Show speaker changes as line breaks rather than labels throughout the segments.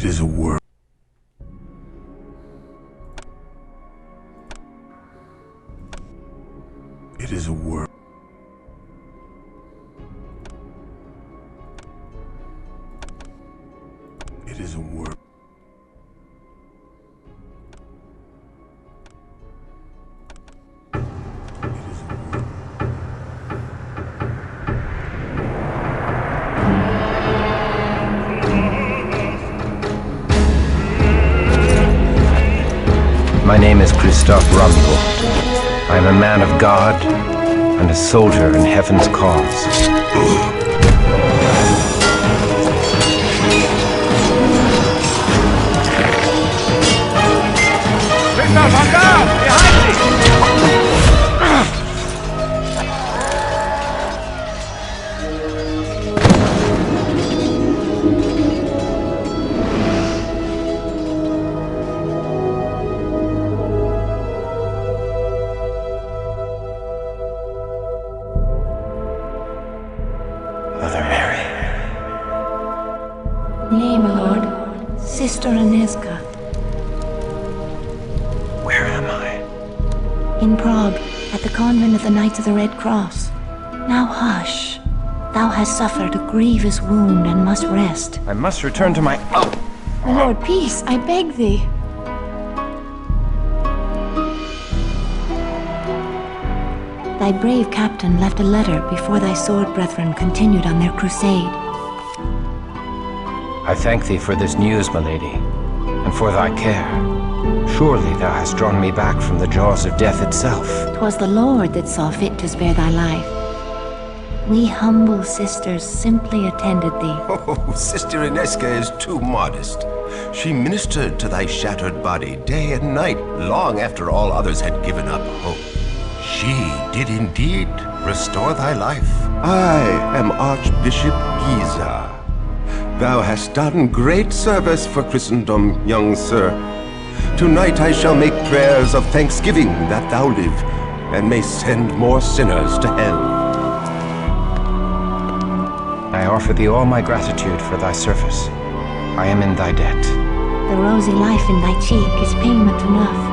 It is a world. It is a world. It is a world.
My name is Christophe Rumbold. I am a man of God and a soldier in heaven's cause.
Christophe, en garde! Behind me!
Mother Mary.
Nay, my lord. Sister Aniska.
Where am I?
In Prague, at the convent of the Knights of the Red Cross. Now hush. Thou hast suffered a grievous wound and must rest.
I must return to my... Oh!
My lord, peace, I beg thee. Thy brave captain left a letter before thy sword brethren continued on their crusade.
I thank thee for this news, my lady, and for thy care. Surely thou hast drawn me back from the jaws of death itself.
'Twas the Lord that saw fit to spare thy life. We humble sisters simply attended thee.
Oh, Sister Aniska is too modest. She ministered to thy shattered body day and night, long after all others had given up hope. She did indeed restore thy life. I am Archbishop Giza. Thou hast done great service for Christendom, young sir. Tonight I shall make prayers of thanksgiving that thou live, and may send more sinners to hell.
I offer thee all my gratitude for thy service. I am in thy debt.
The rosy life in thy cheek is payment enough.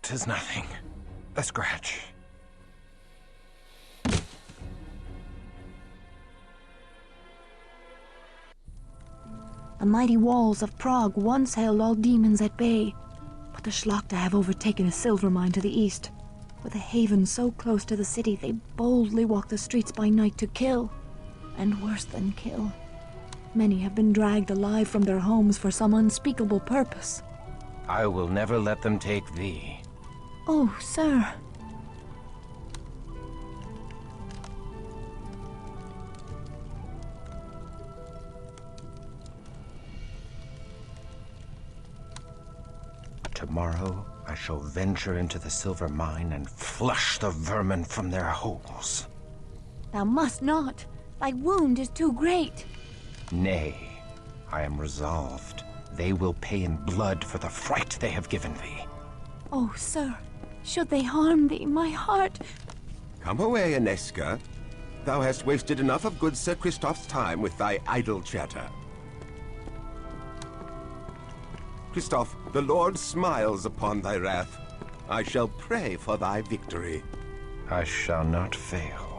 'Tis nothing. A scratch.
The mighty walls of Prague once held all demons at bay, but the Schlachta have overtaken a silver mine to the east. With a haven so close to the city, they boldly walk the streets by night to kill, and worse than kill. Many have been dragged alive from their homes for some unspeakable purpose.
I will never let them take thee.
Oh, sir.
Tomorrow I shall venture into the silver mine and flush the vermin from their holes.
Thou must not. Thy wound is too great.
Nay, I am resolved. They will pay in blood for the fright they have given thee.
Oh, sir, should they harm thee, my heart...
Come away, Ineska. Thou hast wasted enough of good Sir Christoph's time with thy idle chatter. Christoph, the Lord smiles upon thy wrath. I shall pray for thy victory.
I shall not fail.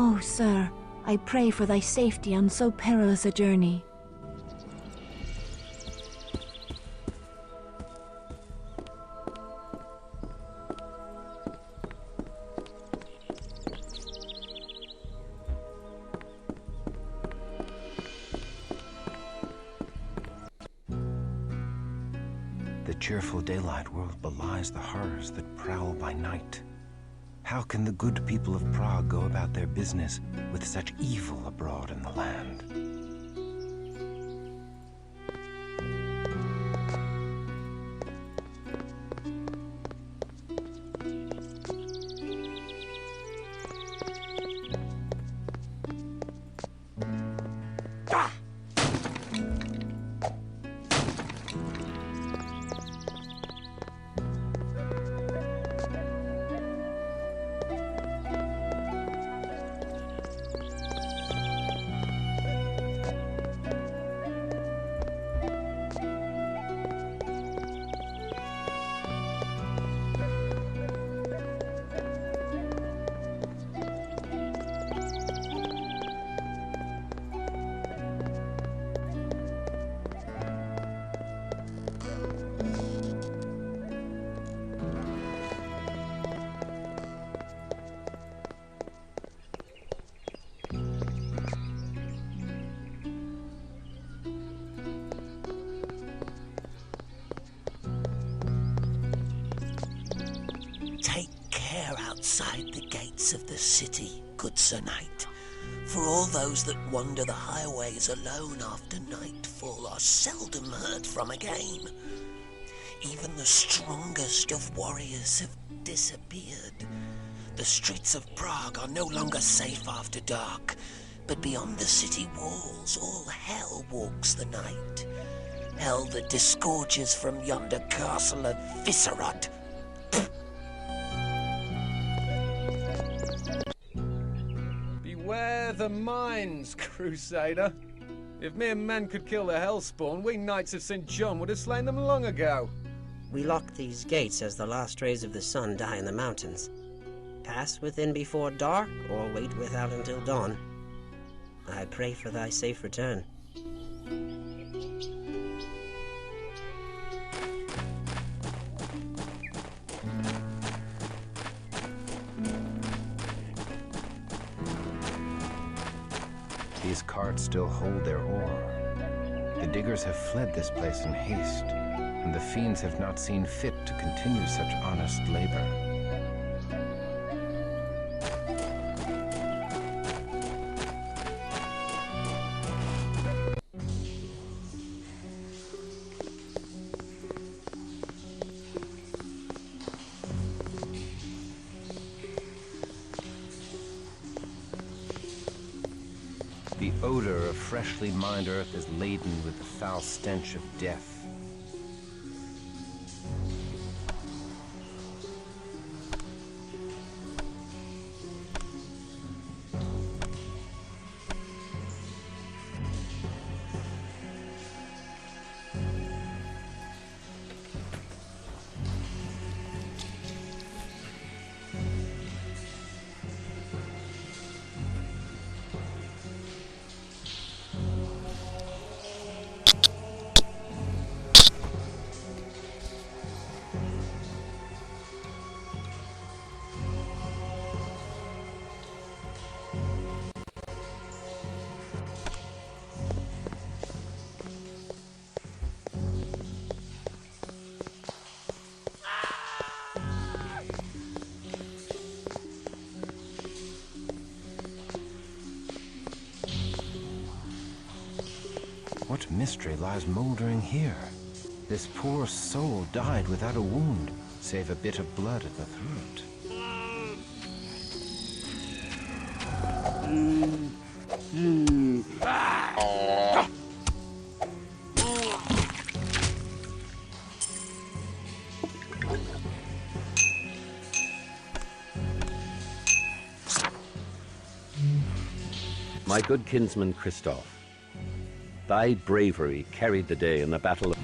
Oh, sir, I pray for thy safety on so perilous a journey.
The cheerful daylight world belies the horrors that prowl by night. How can the good people of Prague go about their business with such evil abroad in the land?
Outside the gates of the city, good Sir Knight, for all those that wander the highways alone after nightfall are seldom heard from again. Even the strongest of warriors have disappeared. The streets of Prague are no longer safe after dark, but beyond the city walls all hell walks the night. Hell that disgorges from yonder castle of Viscerot.
Beware the mines, Crusader. If mere men could kill the Hellspawn, we Knights of St. John would have slain them long ago.
We lock these gates as the last rays of the sun die in the mountains. Pass within before dark, or wait without until dawn. I pray for thy safe return.
These carts still hold their ore. The diggers have fled this place in haste, and the fiends have not seen fit to continue such honest labor. The odor of freshly mined earth is laden with the foul stench of death. What mystery lies moldering here? This poor soul died without a wound, save a bit of blood at the throat.
My good kinsman Christoph, thy bravery carried the day in the battle of...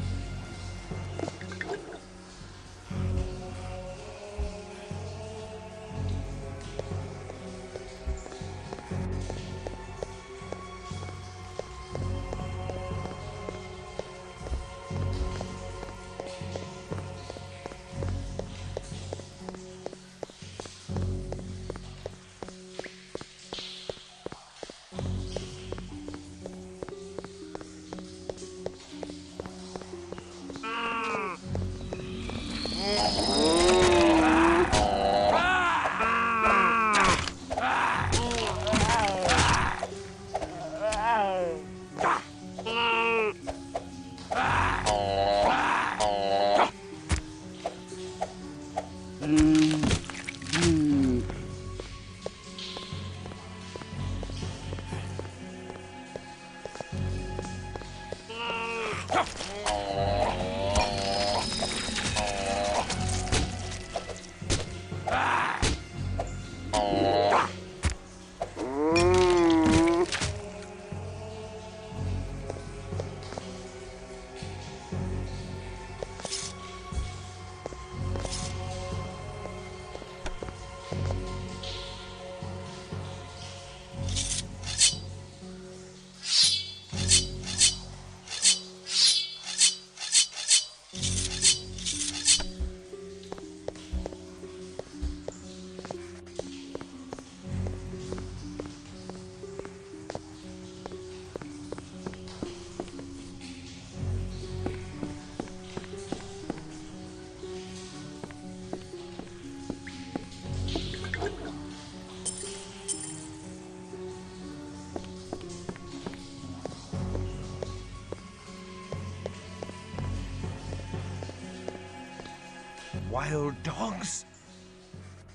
Wild dogs?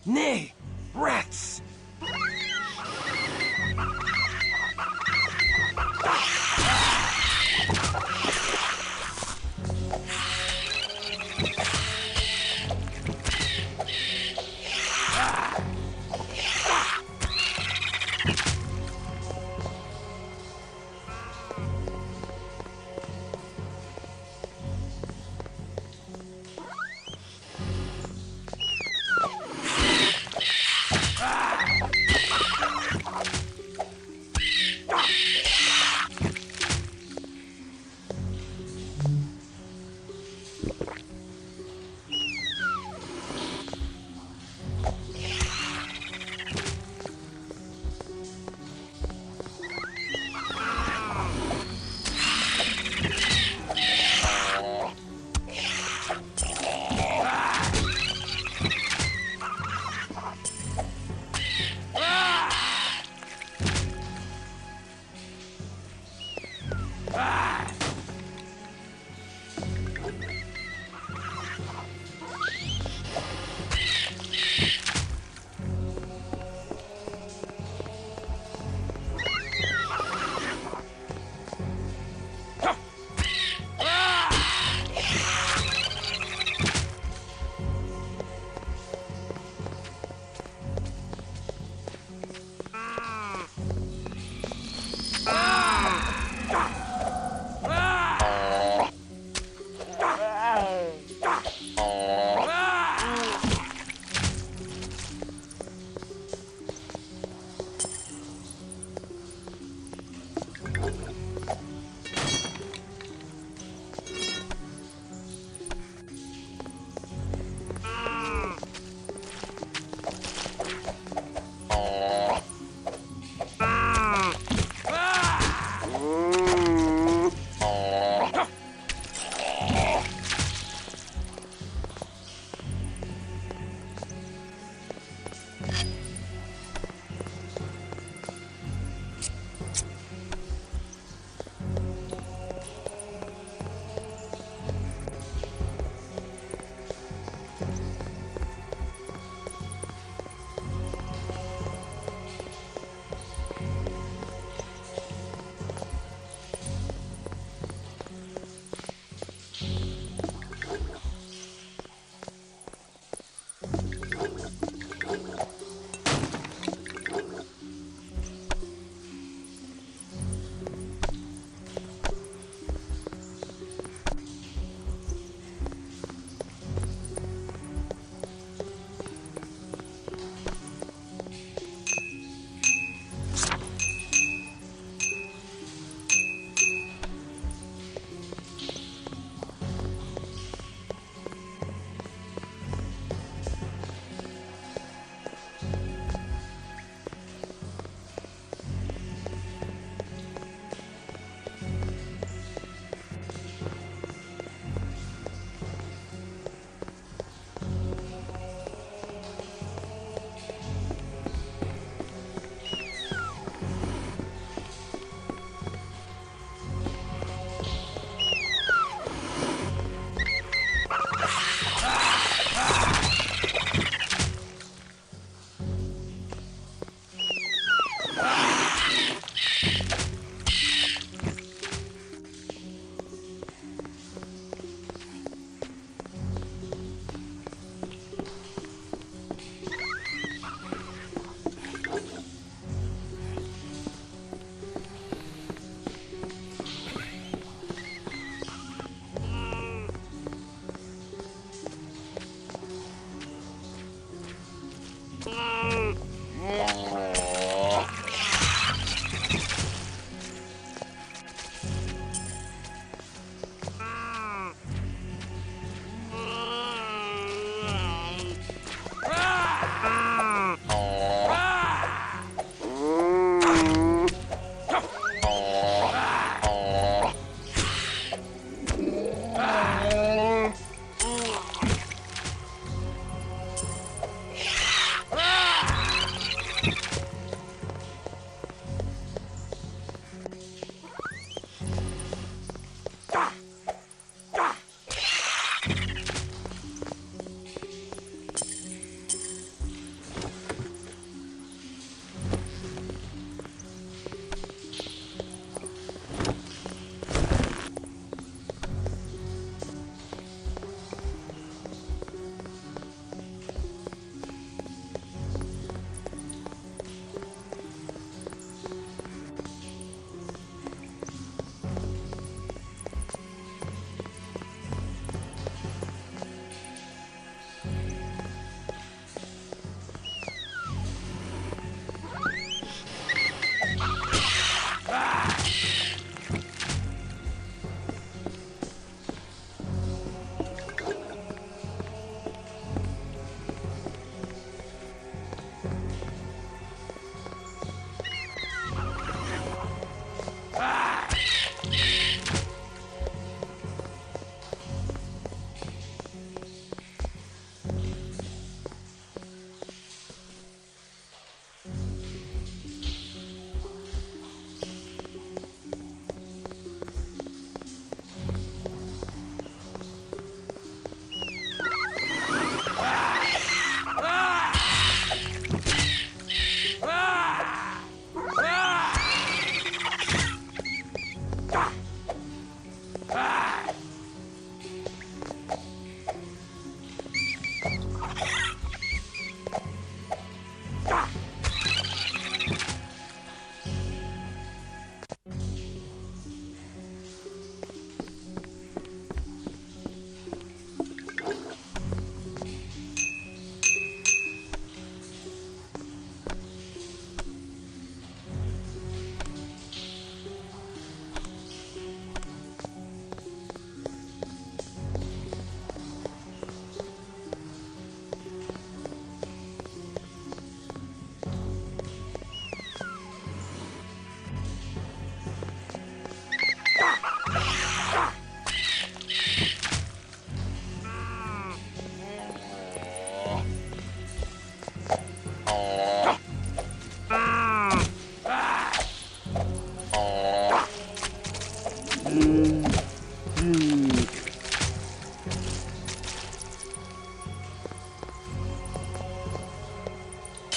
Nay, rats!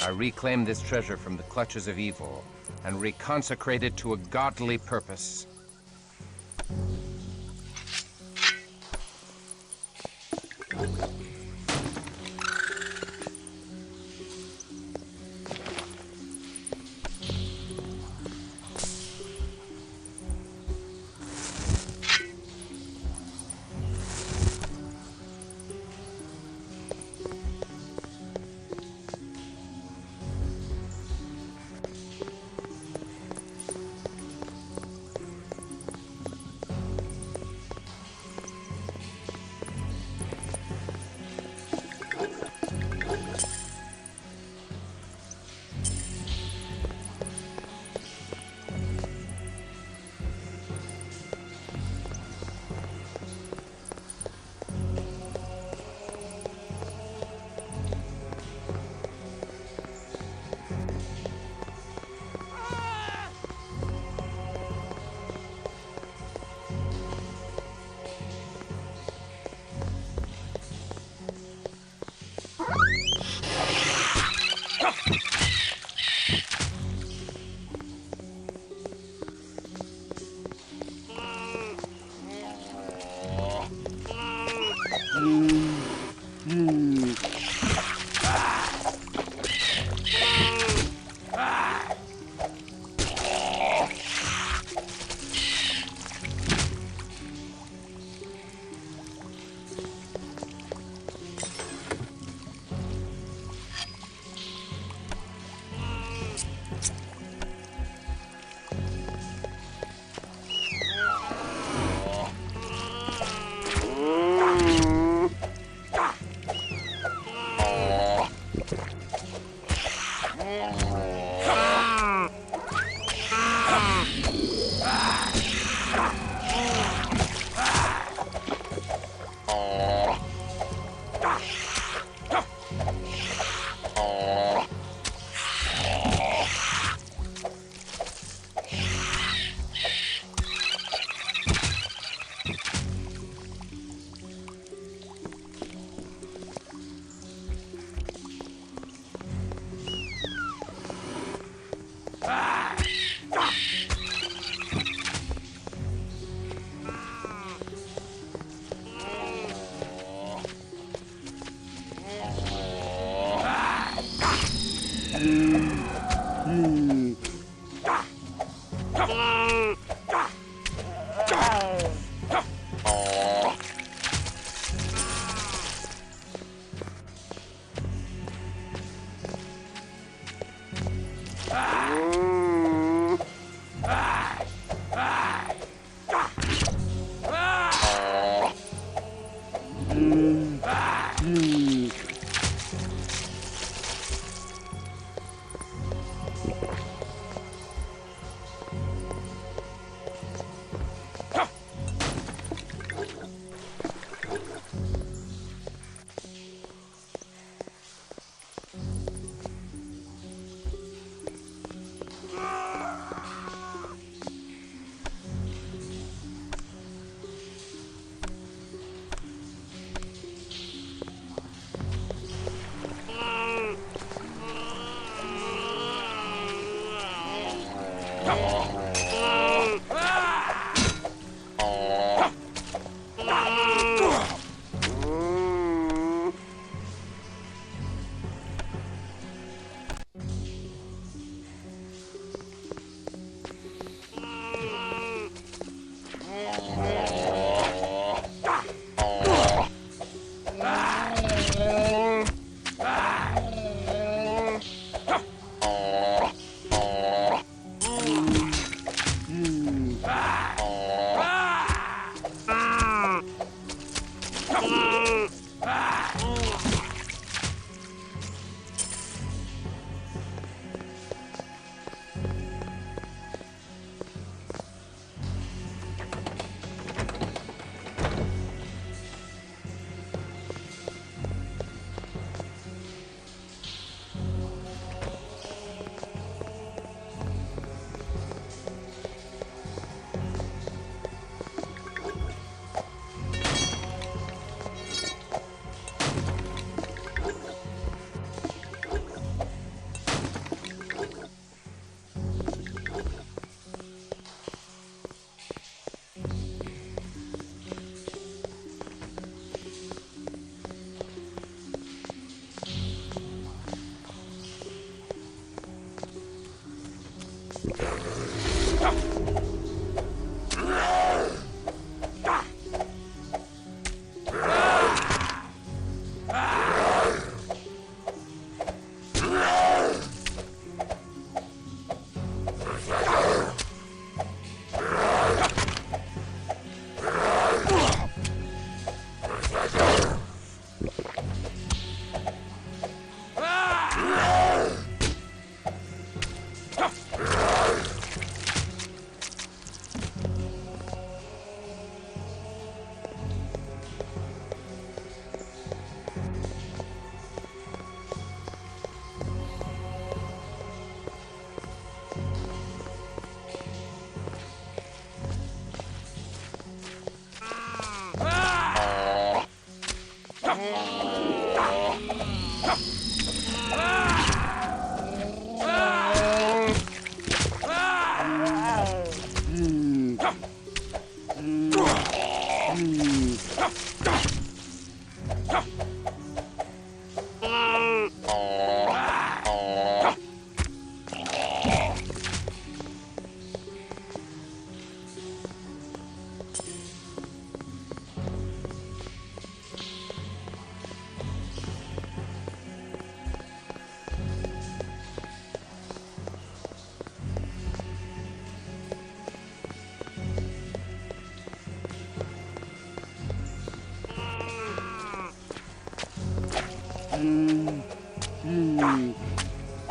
I reclaim this treasure from the clutches of evil and reconsecrate it to a godly purpose.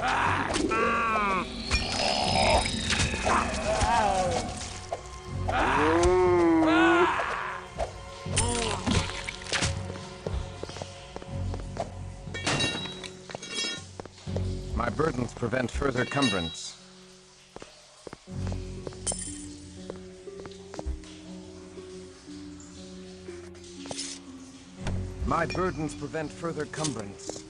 My burdens prevent further cumbrance. My burdens prevent further cumbrance.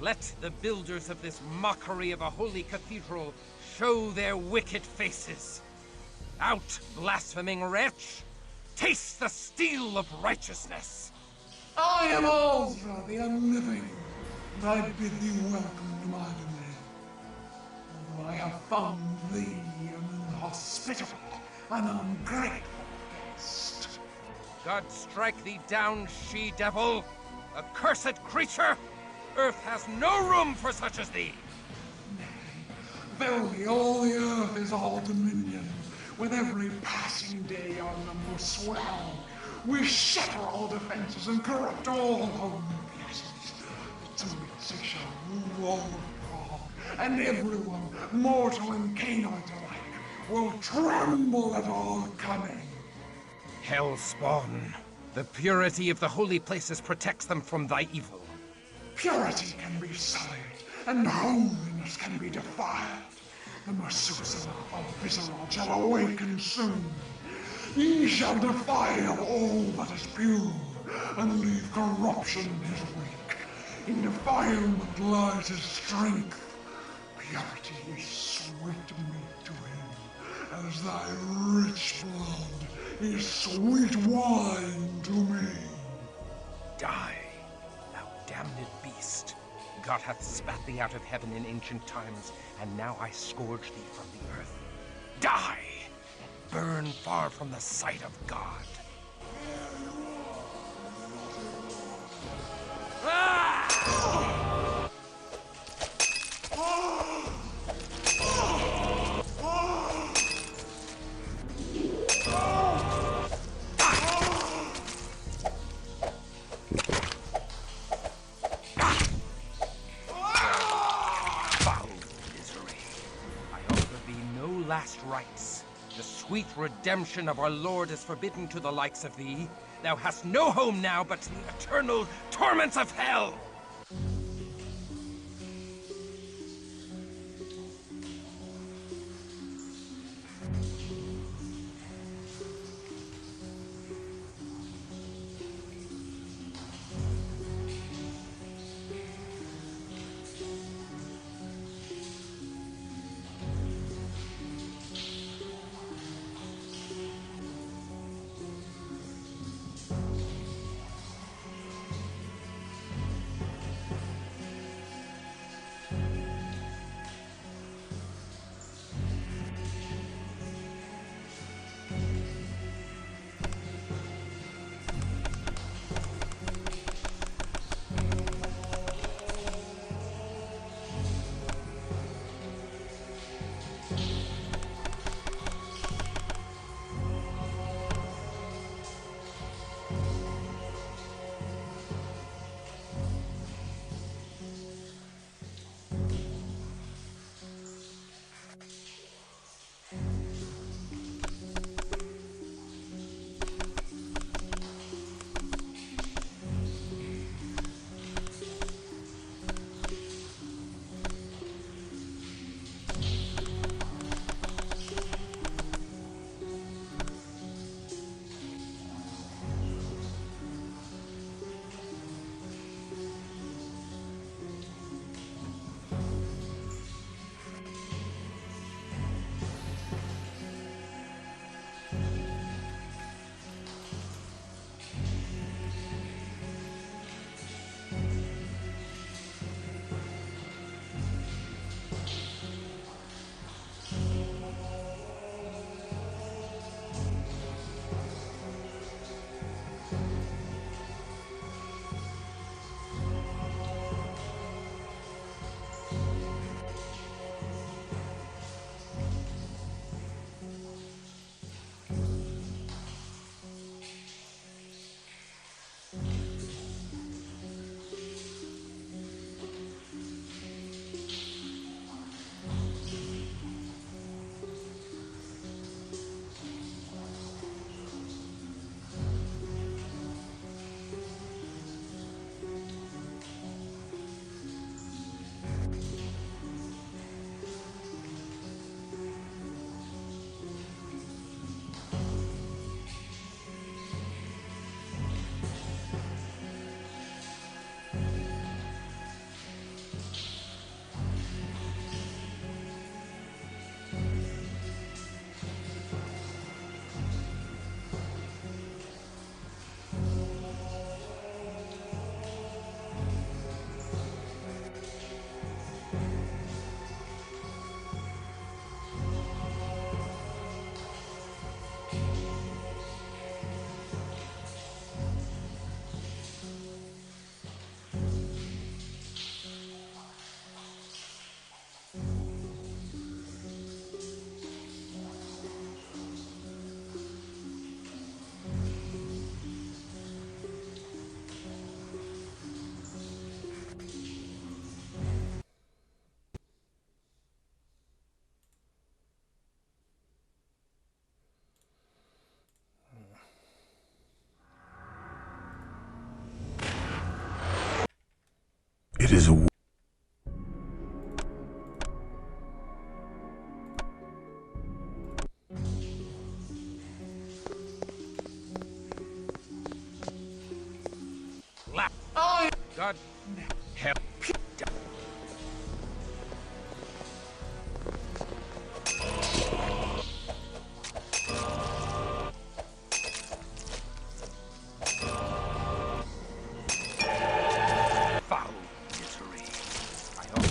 Let the builders of this mockery of a holy cathedral show their wicked faces. Out, blaspheming wretch! Taste the steel of righteousness!
I am Alzra, the Unliving, and I bid thee welcome to my domain. Although I have found thee an inhospitable and ungrateful guest.
God strike thee down, she-devil! Accursed creature! Earth has no room for such as thee!
Verily, all the earth is all dominion. With every passing day our numbers swell. We shatter all defenses and corrupt all home places. The Turitzig shall rule over Prague, and everyone, mortal and canine alike, will tremble at our coming.
Hellspawn, the purity of the holy places protects them from thy evil.
Purity can be sullied, and holiness can be defiled. The Methuselah of Visceral shall awaken soon. Ye shall defile all that is pure, and leave corruption his wake. In defilement lies his strength. Purity is sweet meat to him, as thy rich blood is sweet wine to me.
Die, thou damned beast. God hath spat thee out of heaven in ancient times, and now I scourge thee from the earth. Die, and burn far from the sight of God. Last rites. The sweet redemption of our Lord is forbidden to the likes of thee. Thou hast no home now but the eternal torments of hell!
It is a
God help. Foul misery. I hope.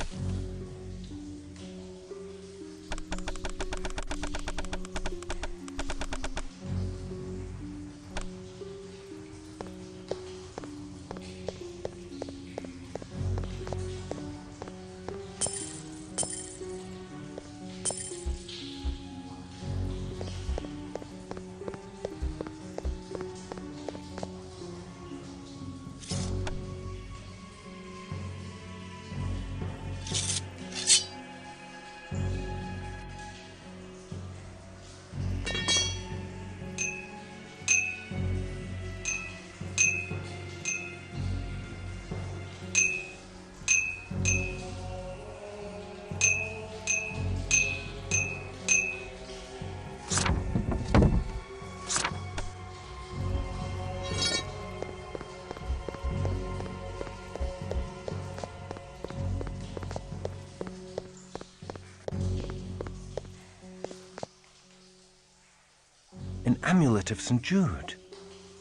An amulet of St. Jude.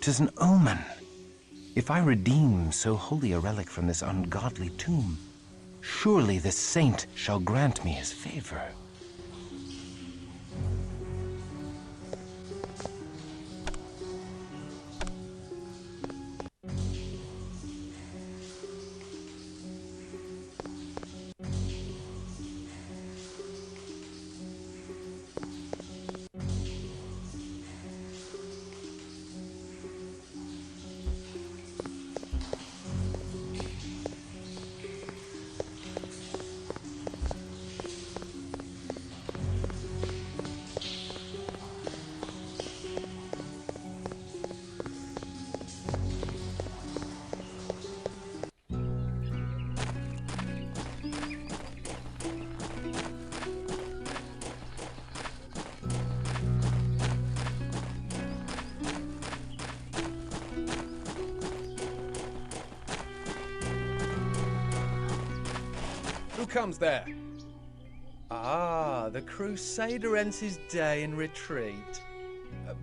'Tis an omen. If I redeem so holy a relic from this ungodly tomb, surely this saint shall grant me his favor.
Who comes there? Ah, the Crusader ends his day in retreat.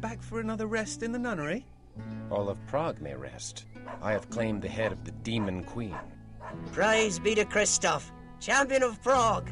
Back for another rest in the nunnery?
All of Prague may rest. I have claimed the head of the Demon Queen.
Praise be to Christoph, champion of Prague.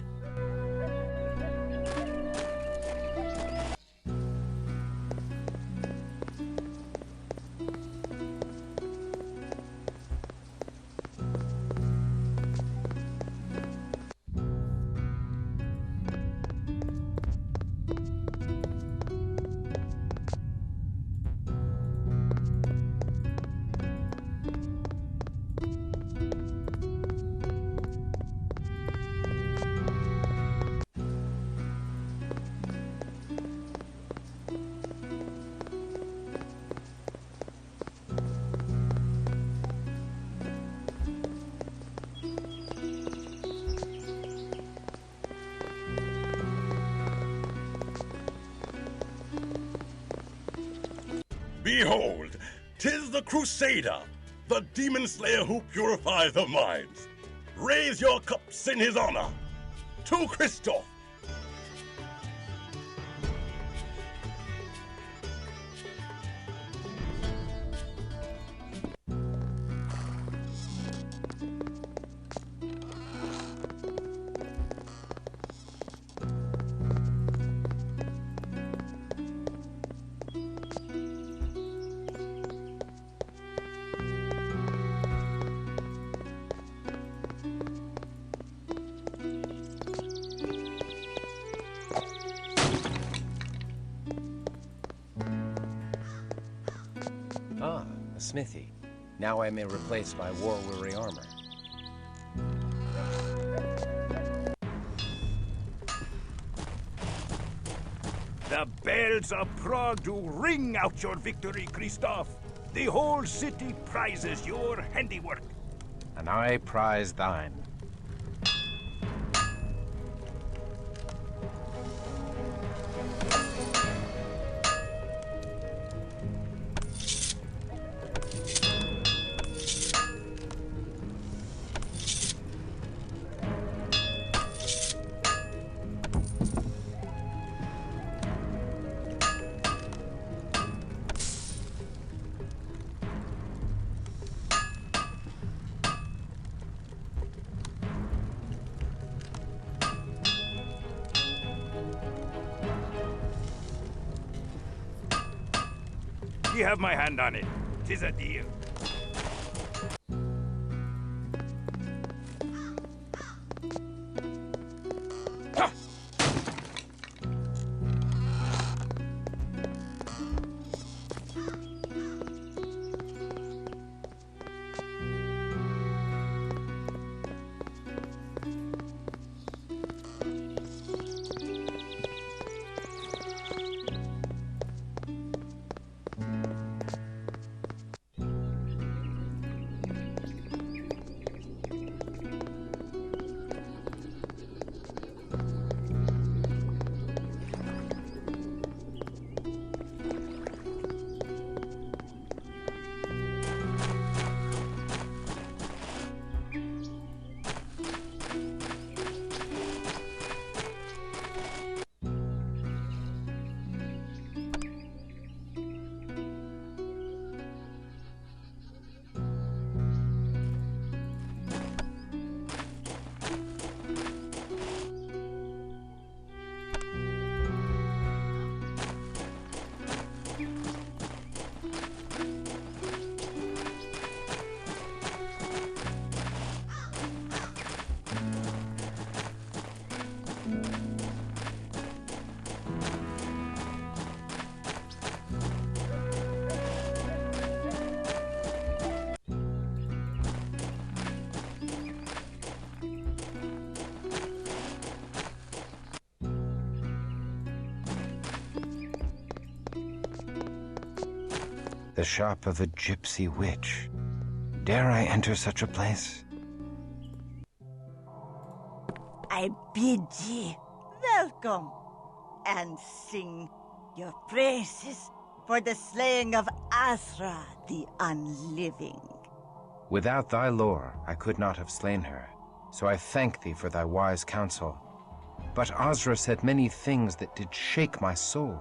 Behold, 'tis the Crusader, the demon slayer who purifies the minds. Raise your cups in his honor. To Christoph!
Ah, a smithy. Now I may replace my war-weary armor.
The bells of Prague do ring out your victory, Christoph. The whole city prizes your handiwork.
and I prize thine.
You have my hand on it. 'Tis a deal.
The shop of a gypsy witch. Dare I enter such a place?
I bid ye welcome, and sing your praises for the slaying of Azra the Unliving.
Without thy lore, I could not have slain her, so I thank thee for thy wise counsel. But Azra said many things that did shake my soul.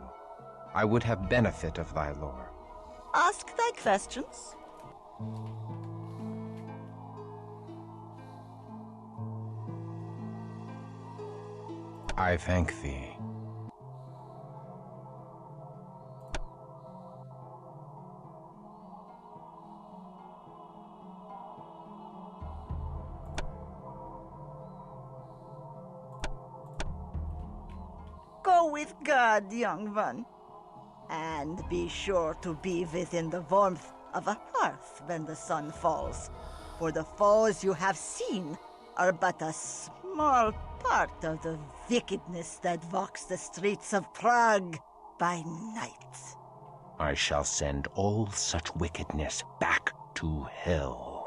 I would have benefit of thy lore.
Ask thy questions.
I thank thee.
Go with God, young one. And be sure to be within the warmth of a hearth when the sun falls. For the foes you have seen are but a small part of the wickedness that walks the streets of Prague by night.
I shall send all such wickedness back to hell.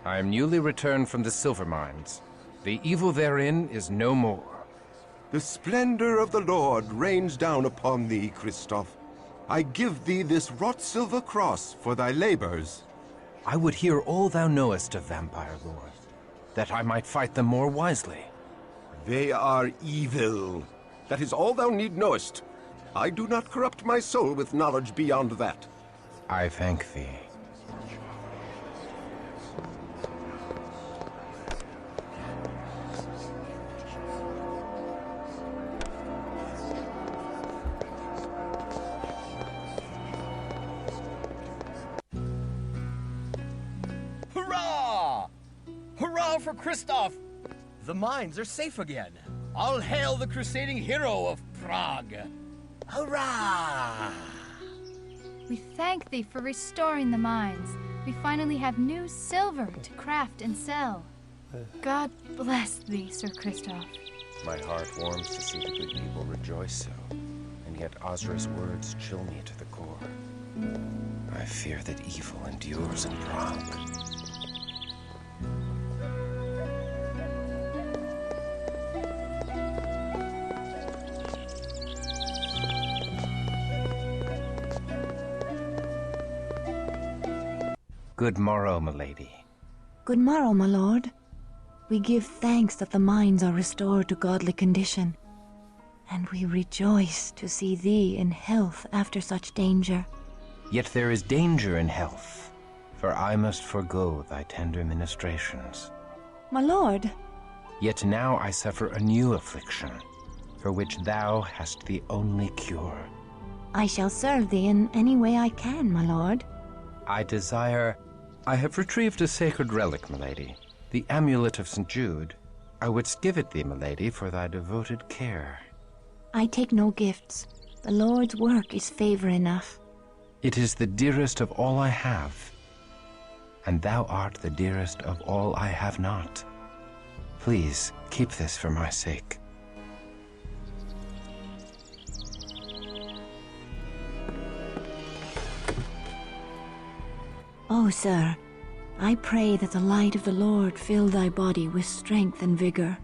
I am newly returned from the silver mines. The evil therein is no more.
The splendor of the Lord rains down upon thee, Christoph. I give thee this wrought silver cross for thy labors.
I would hear all thou knowest of vampire lore, that I might fight them more wisely.
They are evil. That is all thou need knowest. I do not corrupt my soul with knowledge beyond that.
I thank thee.
Hurrah! Hurrah for Christoph! The mines are safe again. All hail the crusading hero of Prague. Hurrah!
We thank thee for restoring the mines. We finally have new silver to craft and sell. God bless thee, Sir Christoph.
My heart warms to see the good people rejoice so, and yet Ozra's words chill me to the core. I fear that evil endures in Prague. Good morrow, milady.
Good morrow, my lord. We give thanks that the mines are restored to godly condition, and we rejoice to see thee in health after such danger.
Yet there is danger in health, for I must forego thy tender ministrations.
My lord.
Yet now I suffer a new affliction, for which thou hast the only cure.
I shall serve thee in any way I can, my lord.
I have retrieved a sacred relic, milady, the amulet of St. Jude. I wouldst give it thee, milady, for thy devoted care.
I take no gifts. The Lord's work is favor enough.
It is the dearest of all I have, and thou art the dearest of all I have not. Please, keep this for my sake.
Oh, sir, I pray that the light of the Lord fill thy body with strength and vigor.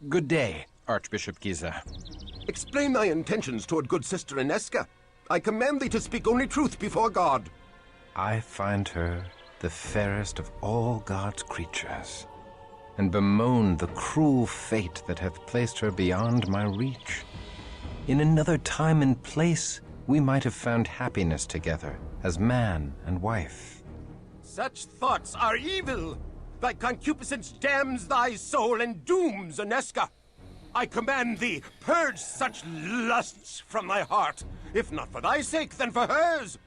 Good day, Archbishop Giza.
Explain thy intentions toward good Sister Inesca. I command thee to speak only truth before God.
I find her the fairest of all God's creatures, and bemoan the cruel fate that hath placed her beyond my reach. In another time and place, we might have found happiness together as man and wife.
Such thoughts are evil. Thy concupiscence damns thy soul and dooms Inesca. I command thee, purge such lusts from thy heart. If not for thy sake, then for hers.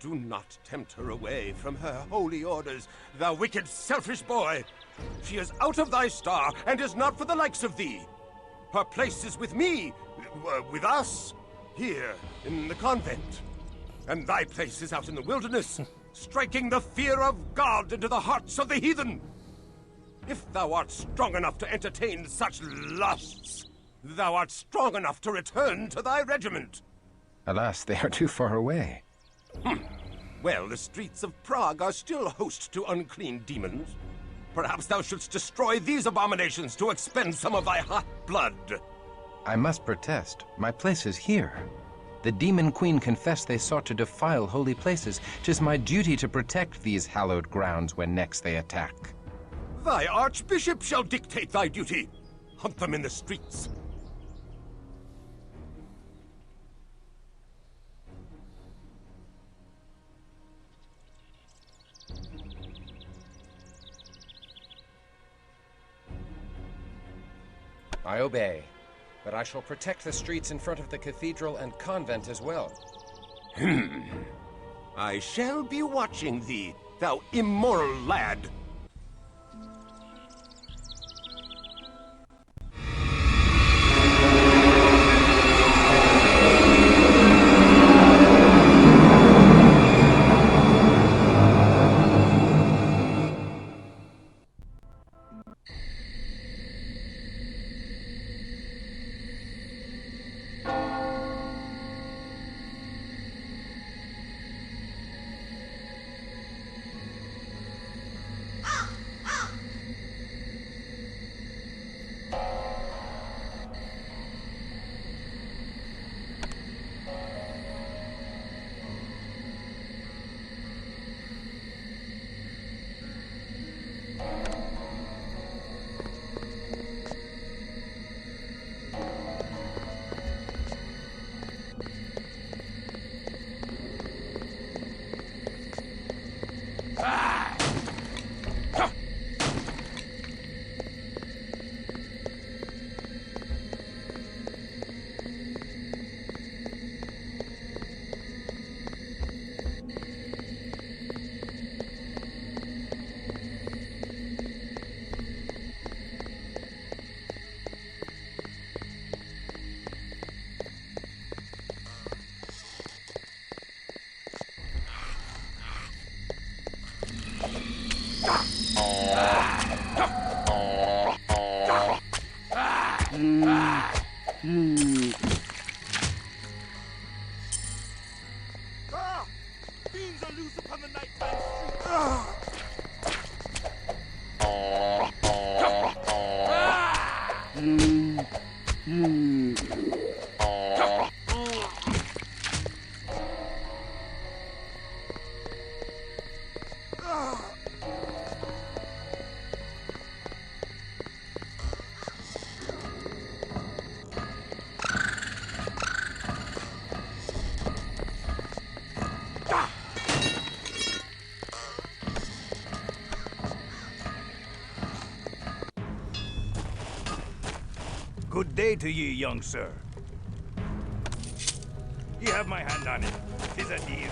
Do not tempt her away from her holy orders, thou wicked, selfish boy. She is out of thy star, and is not for the likes of thee. Her place is with me, with us, here in the convent. And thy place is out in the wilderness, striking the fear of God into the hearts of the heathen. If thou art strong enough to entertain such lusts, thou art strong enough to return to thy regiment.
Alas, they are too far away.
Well, the streets of Prague are still host to unclean demons. Perhaps thou shouldst destroy these abominations to expend some of thy hot blood.
I must protest. My place is here. The demon queen confessed they sought to defile holy places. 'Tis my duty to protect these hallowed grounds when next they attack.
Thy archbishop shall dictate thy duty. Hunt them in the streets.
I obey, but I shall protect the streets in front of the cathedral and convent as well.
I shall be watching thee,
thou immoral lad! Fiends are loose upon the nighttime street. Good day to ye, young sir. Ye have my hand on it. 'Tis a deal.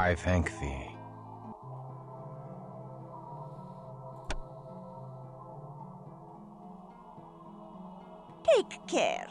I thank thee.
Take care.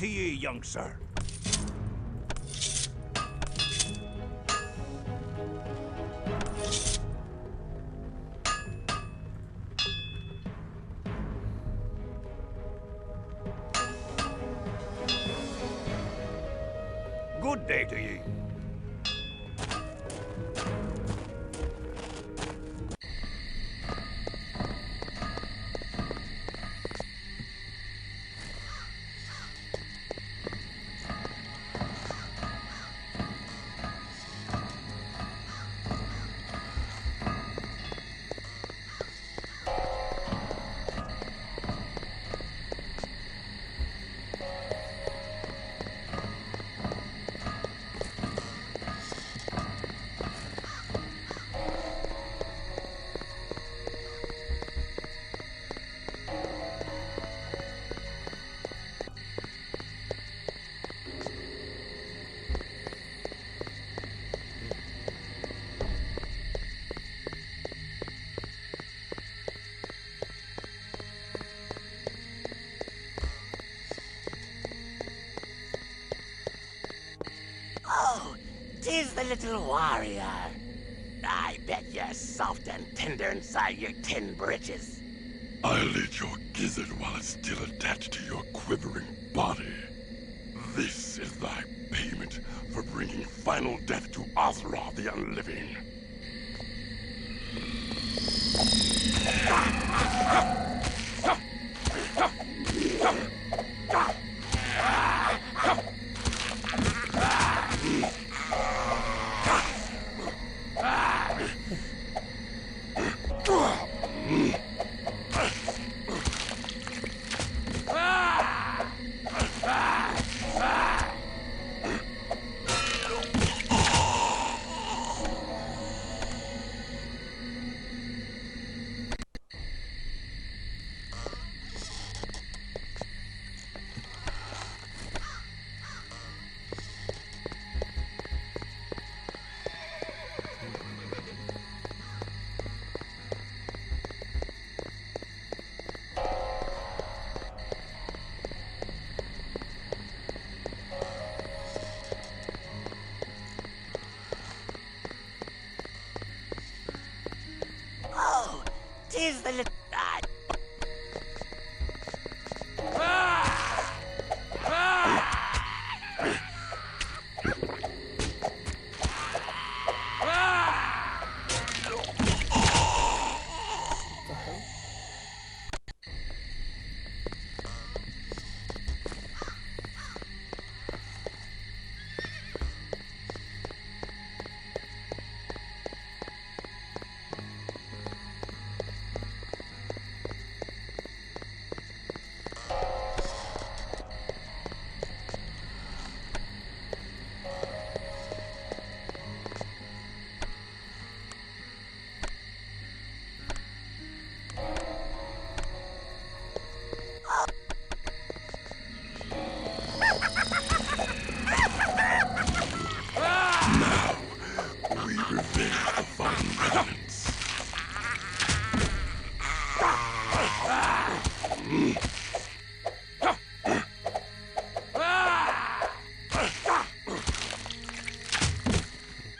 to ye, young sir. Good day to ye.
Oh, 'tis the little warrior. I bet you're soft and tender inside your tin britches.
I'll eat your gizzard while it's still attached to your quivering body. This is thy payment for bringing final death to Ozra the Unliving.
Oh, 'tis the little...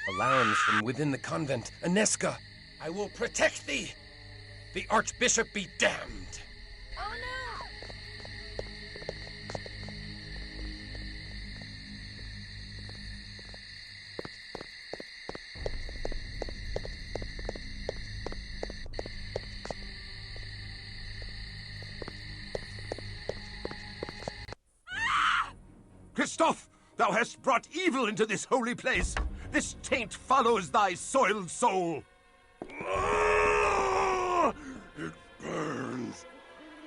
Alarms from within the convent. Aneska, I will protect thee. The Archbishop be damned.
Oh no!
Christoph, thou hast brought evil into this holy place. This taint follows thy soiled soul.
It burns.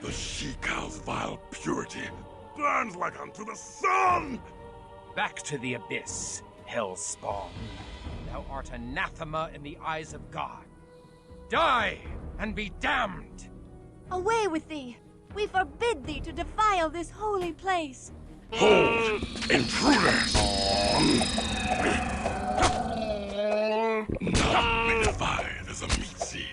The she-cow's vile purity burns like unto the sun.
Back to the abyss, hellspawn. Thou art anathema in the eyes of God. Die and be damned!
Away with thee! We forbid thee to defile this holy place!
Hold, intruder! Not minified as a meat seed.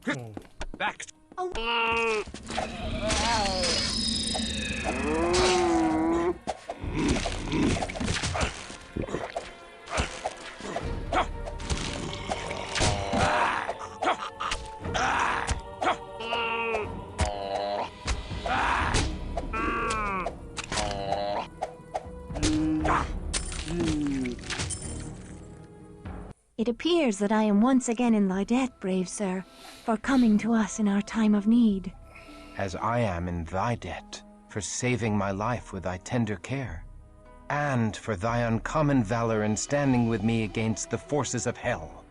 Back.
It appears that I am once again in thy debt, brave sir, for coming to us in our time of need.
As I am in thy debt, for saving my life with thy tender care, and for thy uncommon valor in standing with me against the forces of hell.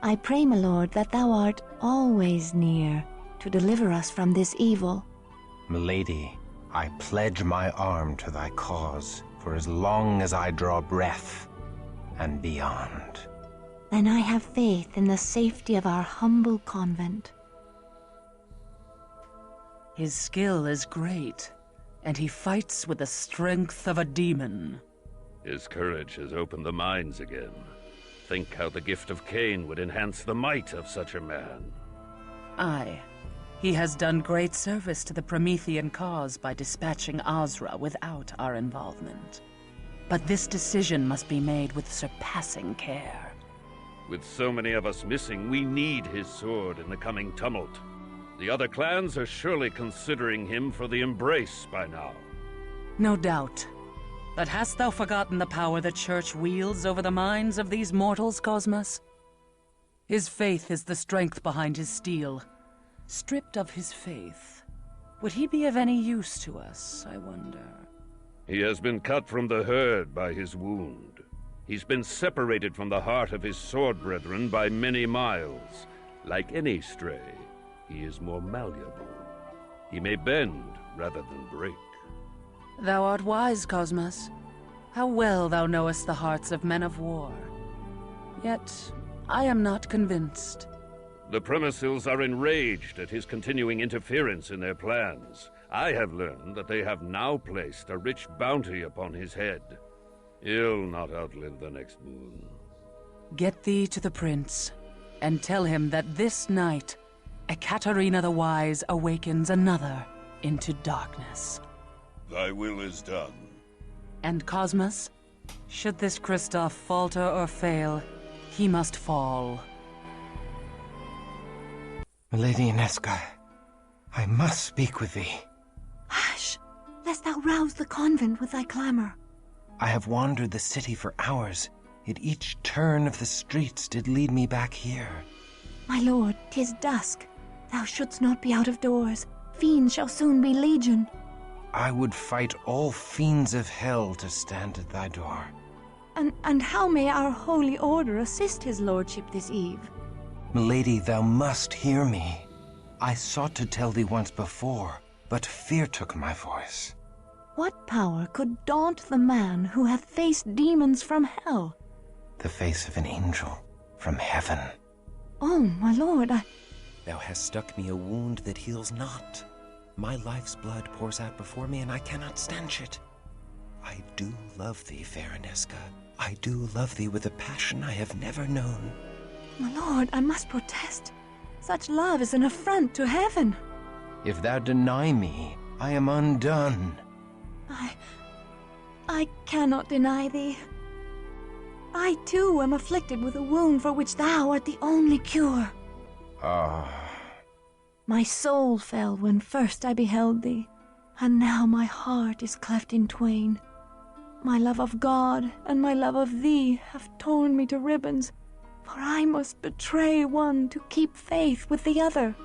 I pray, my lord, that thou art always near to deliver us from this evil.
Milady, I pledge my arm to thy cause for as long as I draw breath, and beyond.
Then I have faith in the safety of our humble convent.
His skill is great, and he fights with the strength of a demon.
His courage has opened the minds again. Think how the gift of Cain would enhance the might of such a man.
Aye. He has done great service to the Promethean cause by dispatching Azra without our involvement. But this decision must be made with surpassing care.
With so many of us missing, we need his sword in the coming tumult. The other clans are surely considering him for the embrace by now.
No doubt. But hast thou forgotten the power the Church wields over the minds of these mortals, Cosmas? His faith is the strength behind his steel. Stripped of his faith, would he be of any use to us, I wonder?
He has been cut from the herd by his wound. He's been separated from the heart of his sword brethren by many miles. Like any stray, he is more malleable. He may bend rather than break.
Thou art wise, Cosmas. How well thou knowest the hearts of men of war. Yet, I am not convinced.
The Premicils are enraged at his continuing interference in their plans. I have learned that they have now placed a rich bounty upon his head. He'll not outlive the next moon.
Get thee to the prince, and tell him that this night, Ekaterina the Wise awakens another into darkness.
Thy will is done.
And Cosmas, should this Christoph falter or fail, he must fall.
Milady Inesca, I must speak with thee.
Hush, lest thou rouse the convent with thy clamor.
I have wandered the city for hours, yet each turn of the streets did lead me back here.
My lord, 'tis dusk. Thou shouldst not be out of doors. Fiends shall soon be legion.
I would fight all fiends of hell to stand at thy door.
And how may our holy order assist his lordship this eve?
Milady, thou must hear me. I sought to tell thee once before, but fear took my voice.
What power could daunt the man who hath faced demons from hell?
The face of an angel from heaven.
Oh, my lord,
Thou hast struck me a wound that heals not. My life's blood pours out before me, and I cannot stanch it. I do love thee, fair Inesca. I do love thee with a passion I have never known.
My lord, I must protest. Such love is an affront to heaven.
If thou deny me, I am undone.
I cannot deny thee. I too am afflicted with a wound for which thou art the only cure. My soul fell when first I beheld thee, and now my heart is cleft in twain. My love of God and my love of thee have torn me to ribbons, for I must betray one to keep faith with the other.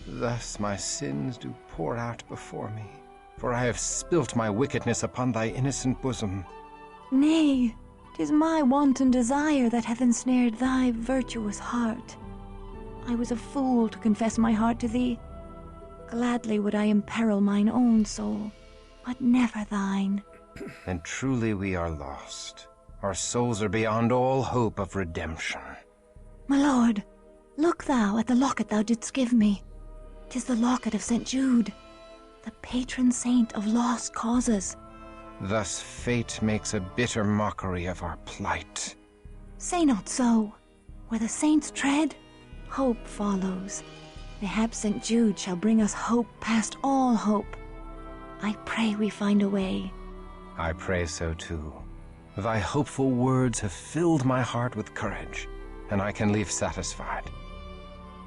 Thus my sins do pour out before me, for I have spilt my wickedness upon thy innocent bosom.
Nay, 'tis my wanton desire that hath ensnared thy virtuous heart. I was a fool to confess my heart to thee. Gladly would I imperil mine own soul, but never thine.
Then truly we are lost. Our souls are beyond all hope of redemption.
My lord, look thou at the locket thou didst give me. 'Tis the locket of St. Jude, the patron saint of lost causes.
Thus fate makes a bitter mockery of our plight.
Say not so. Where the saints tread, hope follows. Mayhap St. Jude shall bring us hope past all hope. I pray we find a way.
I pray so too. Thy hopeful words have filled my heart with courage, and I can leave satisfied.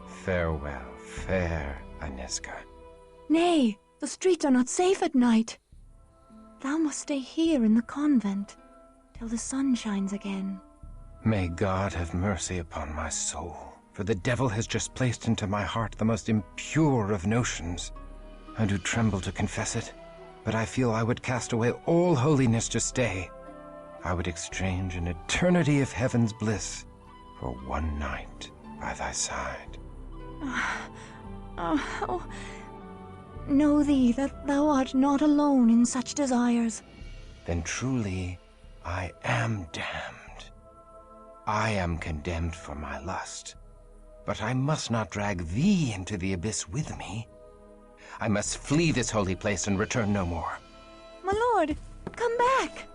Farewell, fair Aniska.
Nay, the streets are not safe at night. Thou must stay here in the convent till the sun shines again.
May God have mercy upon my soul, for the devil has just placed into my heart the most impure of notions. I do tremble to confess it, but I feel I would cast away all holiness to stay. I would exchange an eternity of heaven's bliss for one night by thy side.
Know thee that thou art not alone in such desires.
Then truly I am damned. I am condemned for my lust, but I must not drag thee into the abyss with me. I must flee this holy place and return no more.
My lord, come back!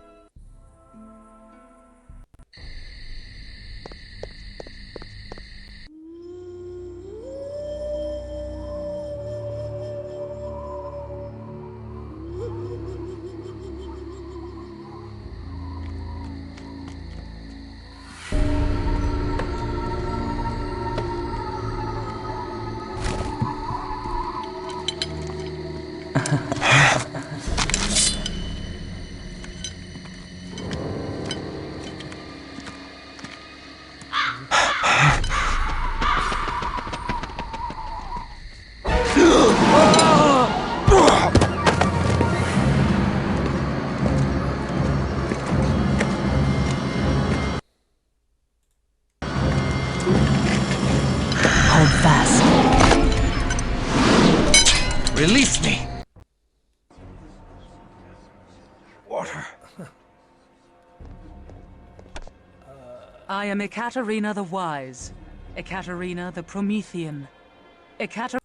Hold fast.
Release me! Water.
I am Ekaterina the Wise, Ekaterina the Promethean, Ekaterina.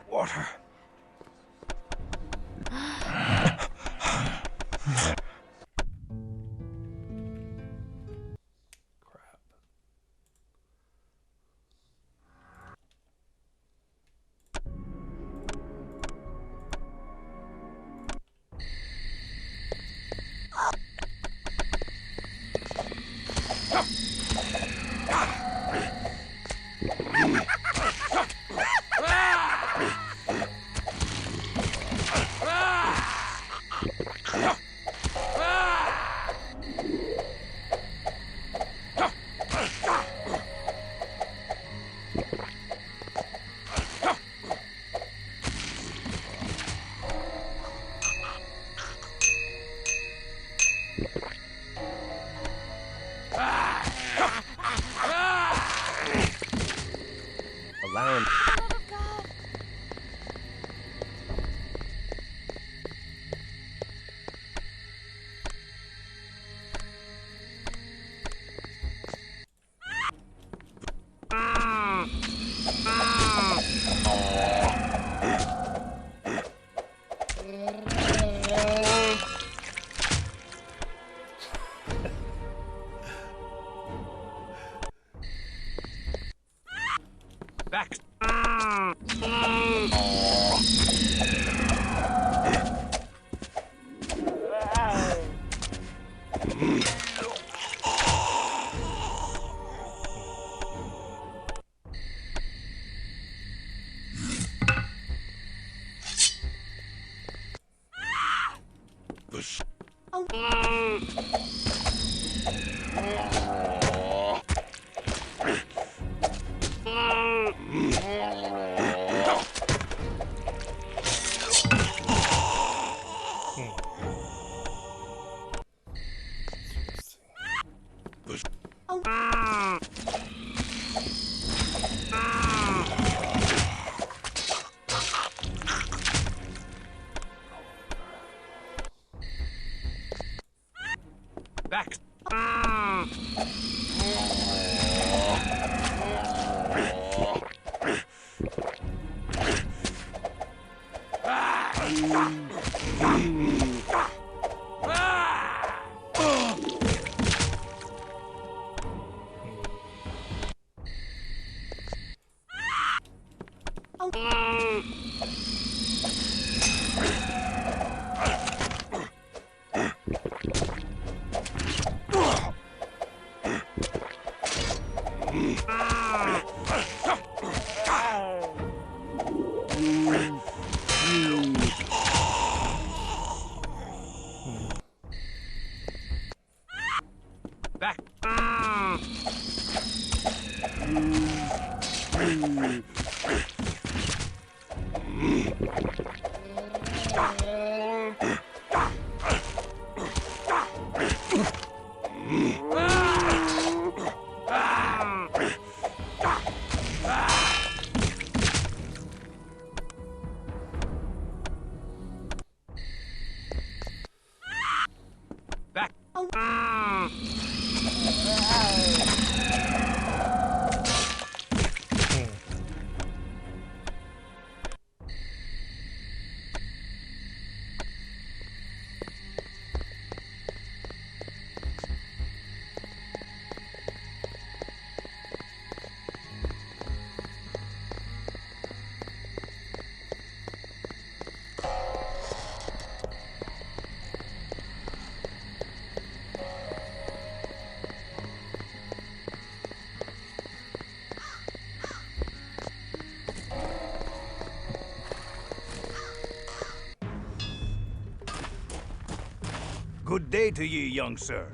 Water.
Alarm. Back. Back.
Good day to ye, young sir.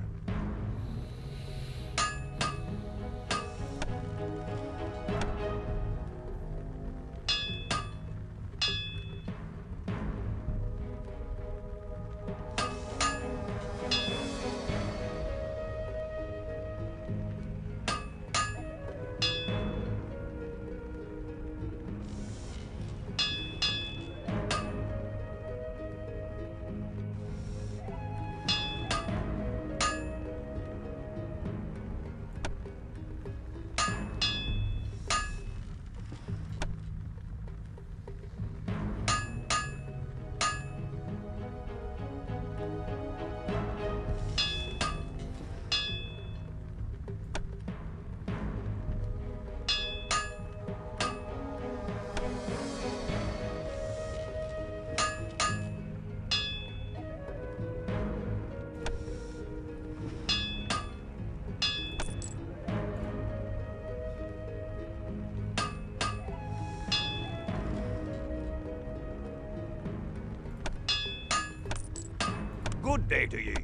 Good day to ye.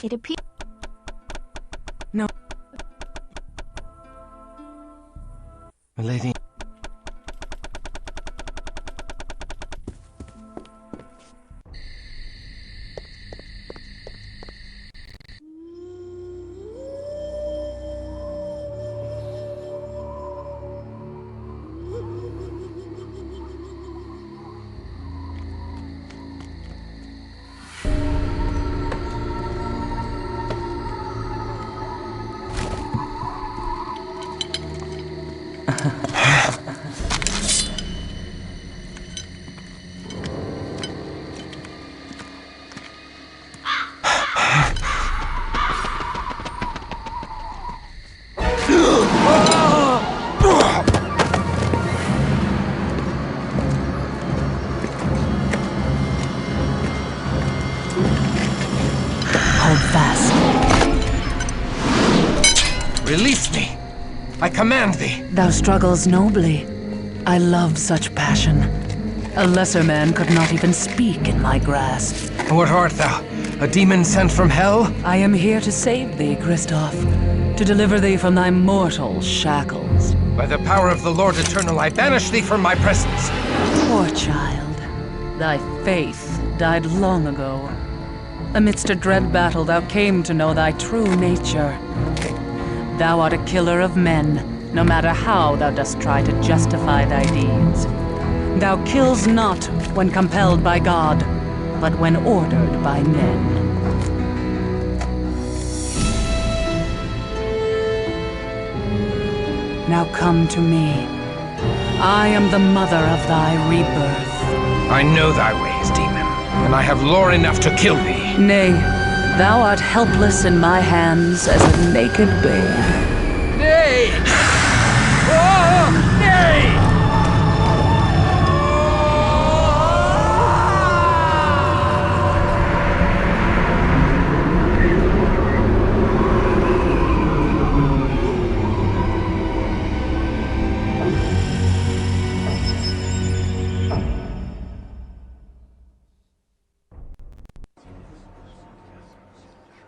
It appears.
No.
Milady.
Hold fast.
Release me! I command thee!
Thou struggles nobly. I love such passion. A lesser man could not even speak in my grasp.
What art thou? A demon sent from hell?
I am here to save thee, Kristoff. To deliver thee from thy mortal shackles.
By the power of the Lord Eternal, I banish thee from my presence.
Poor child. Thy faith died long ago. Amidst a dread battle, thou came to know thy true nature. Thou art a killer of men, no matter how thou dost try to justify thy deeds. Thou kills not when compelled by God, but when ordered by men. Now come to me. I am the mother of thy rebirth.
I know thy ways, demon, and I have lore enough to kill thee.
Nay, thou art helpless in my hands as a naked babe.
Nay! Oh, nay!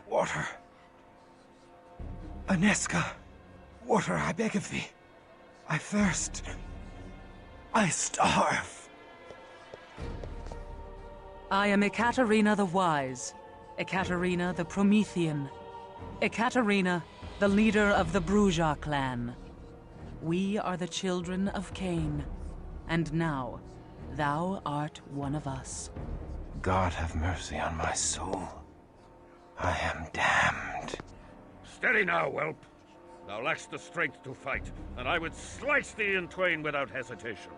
Water. Aneska. Water, I beg of thee. I thirst. I starve.
I am Ekaterina the Wise, Ekaterina the Promethean, Ekaterina, the leader of the Bruja clan. We are the children of Cain, and now thou art one of us.
God have mercy on my soul. I am damned.
Steady now, whelp. Thou lackst the strength to fight, and I would slice thee in twain without hesitation.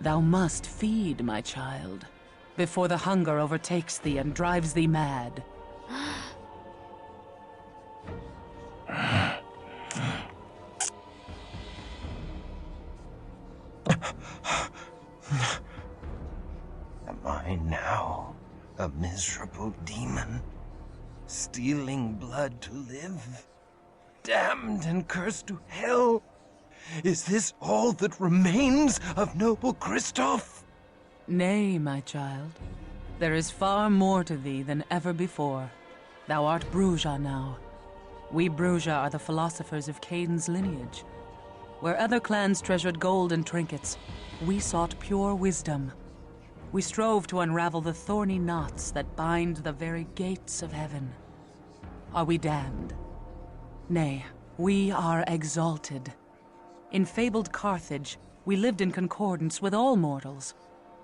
Thou must feed, my child, before the hunger overtakes thee and drives thee mad.
Am I now a miserable demon, stealing blood to live? Damned and cursed to hell! Is this all that remains of noble Christoph?
Nay, my child. There is far more to thee than ever before. Thou art Bruja now. We Bruja are the philosophers of Cain's lineage. Where other clans treasured gold and trinkets, we sought pure wisdom. We strove to unravel the thorny knots that bind the very gates of heaven. Are we damned? Nay, we are exalted. In fabled Carthage, we lived in concordance with all mortals.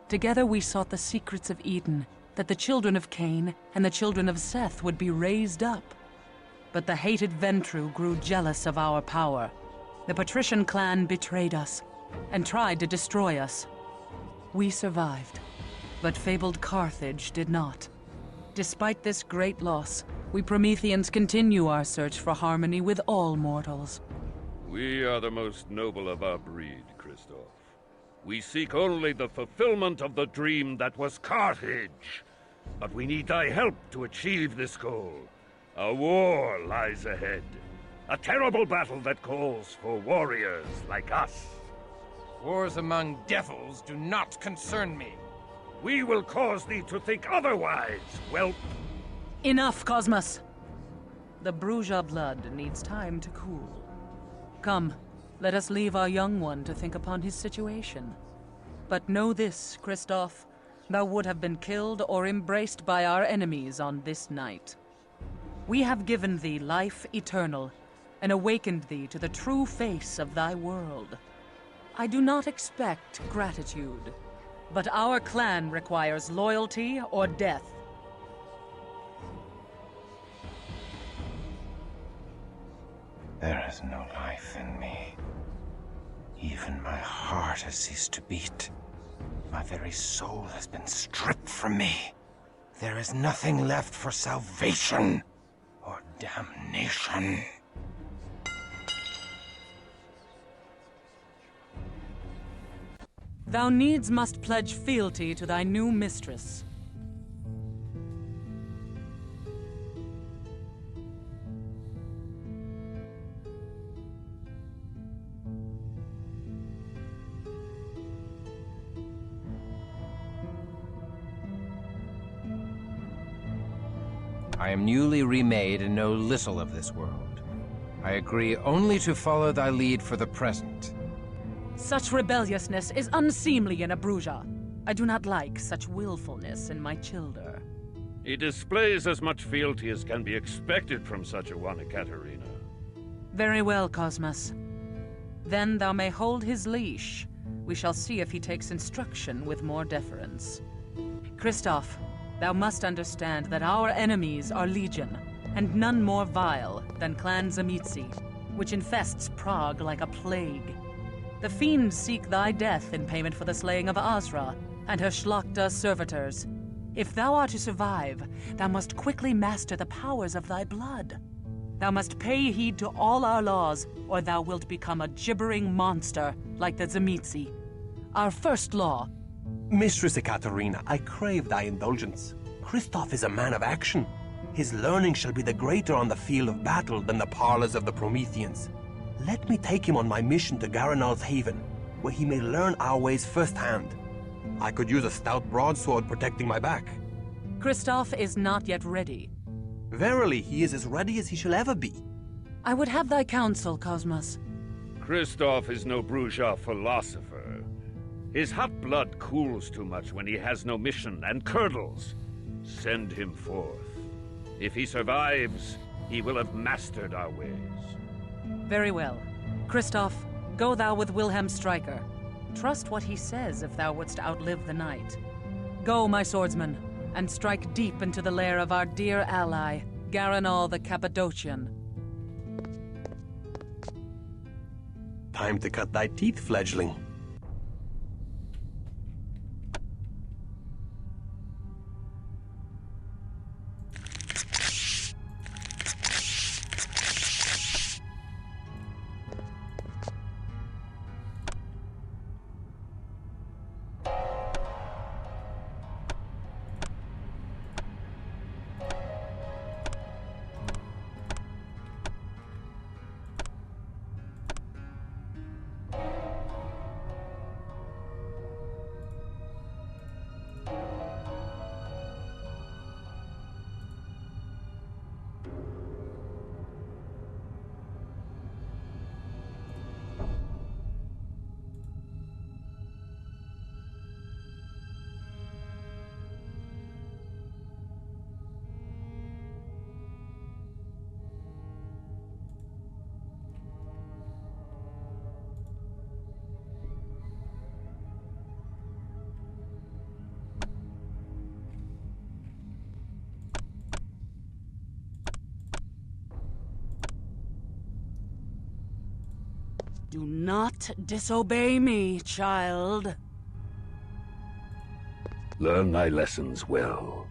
Together we sought the secrets of Eden, that the children of Cain and the children of Seth would be raised up. But the hated Ventru grew jealous of our power. The patrician clan betrayed us, and tried to destroy us. We survived, but fabled Carthage did not. Despite this great loss, we Prometheans continue our search for harmony with all mortals.
We are the most noble of our breed, Christoph. We seek only the fulfillment of the dream that was Carthage. But we need thy help to achieve this goal. A war lies ahead. A terrible battle that calls for warriors like us.
Wars among devils do not concern me.
We will cause thee to think otherwise, whelp.
Enough, Cosmos! The Bruja blood needs time to cool. Come, let us leave our young one to think upon his situation. But know this, Christoph, thou would have been killed or embraced by our enemies on this night. We have given thee life eternal, and awakened thee to the true face of thy world. I do not expect gratitude, but our clan requires loyalty or death.
There is no life in me. Even my heart has ceased to beat. My very soul has been stripped from me. There is nothing left for salvation or damnation.
Thou needs must pledge fealty to thy new mistress.
I am newly remade and know little of this world. I agree only to follow thy lead for the present.
Such rebelliousness is unseemly in a Bruja. I do not like such willfulness in my childer.
He displays as much fealty as can be expected from such a one, Ekaterina.
Very well, Cosmas. Then thou may hold his leash. We shall see if he takes instruction with more deference. Kristoff, thou must understand that our enemies are legion, and none more vile than Clan Tzimisce, which infests Prague like a plague. The fiends seek thy death in payment for the slaying of Azra and her Shlachta servitors. If thou art to survive, thou must quickly master the powers of thy blood. Thou must pay heed to all our laws, or thou wilt become a gibbering monster like the Tzimisce. Our first law.
Mistress Ekaterina, I crave thy indulgence. Kristoff is a man of action. His learning shall be the greater on the field of battle than the parlors of the Prometheans. Let me take him on my mission to Garanal's Haven, where he may learn our ways firsthand. I could use a stout broadsword protecting my back.
Kristoff is not yet ready.
Verily, he is as ready as he shall ever be.
I would have thy counsel, Cosmas.
Kristoff is no Bruja philosopher. His hot blood cools too much when he has no mission and curdles. Send him forth. If he survives, he will have mastered our ways.
Very well. Kristoff, go thou with Wilhelm Stryker. Trust what he says if thou wouldst outlive the night. Go, my swordsman, and strike deep into the lair of our dear ally, Garanal the Cappadocian.
Time to cut thy teeth, fledgling.
Do not disobey me, child.
Learn thy lessons well.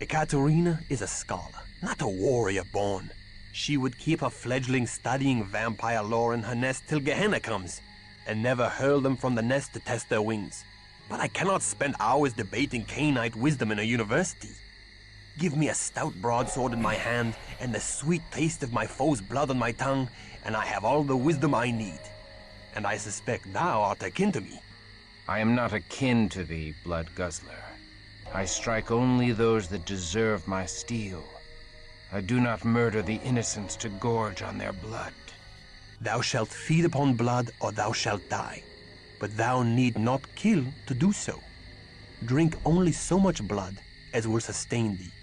Ekaterina is a scholar, not a warrior born. She would keep a fledgling studying vampire lore in her nest till Gehenna comes, and never hurl them from the nest to test their wings. But I cannot spend hours debating Cainite wisdom in a university. Give me a stout broadsword in my hand, and the sweet taste of my foe's blood on my tongue, and I have all the wisdom I need. And I suspect thou art akin to me.
I am not akin to thee, blood guzzler. I strike only those that deserve my steel. I do not murder the innocents to gorge on their blood.
Thou shalt feed upon blood, or thou shalt die. But thou need not kill to do so. Drink only so much blood as will sustain thee.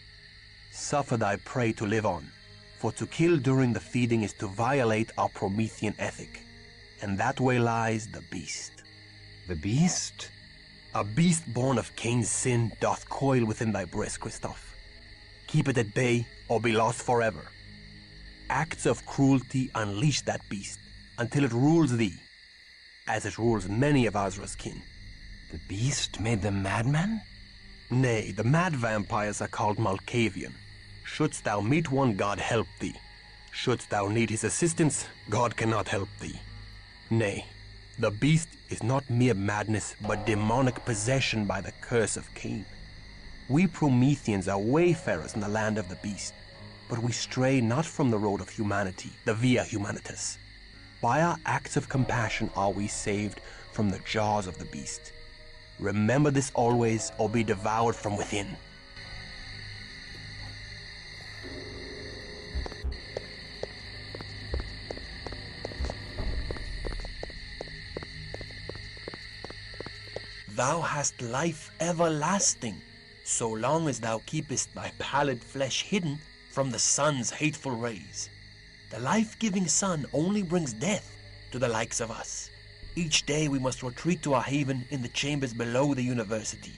Suffer thy prey to live on, for to kill during the feeding is to violate our Promethean ethic. And that way lies the beast.
The beast?
A beast born of Cain's sin doth coil within thy breast, Kristoff. Keep it at bay, or be lost forever. Acts of cruelty unleash that beast until it rules thee, as it rules many of Azra's kin.
The beast made them madmen?
Nay, the mad vampires are called Malkavian. Shouldst thou meet one, God help thee. Shouldst thou need his assistance, God cannot help thee. Nay, the beast is not mere madness, but demonic possession by the curse of Cain. We Prometheans are wayfarers in the land of the beast, but we stray not from the road of humanity, the Via Humanitas.
By our acts of compassion are we saved from the jaws of the beast. Remember this always, or be devoured from within. Thou hast life everlasting, so long as thou keepest thy pallid flesh hidden from the sun's hateful rays. The life-giving sun only brings death to the likes of us. Each day we must retreat to our haven in the chambers below the university.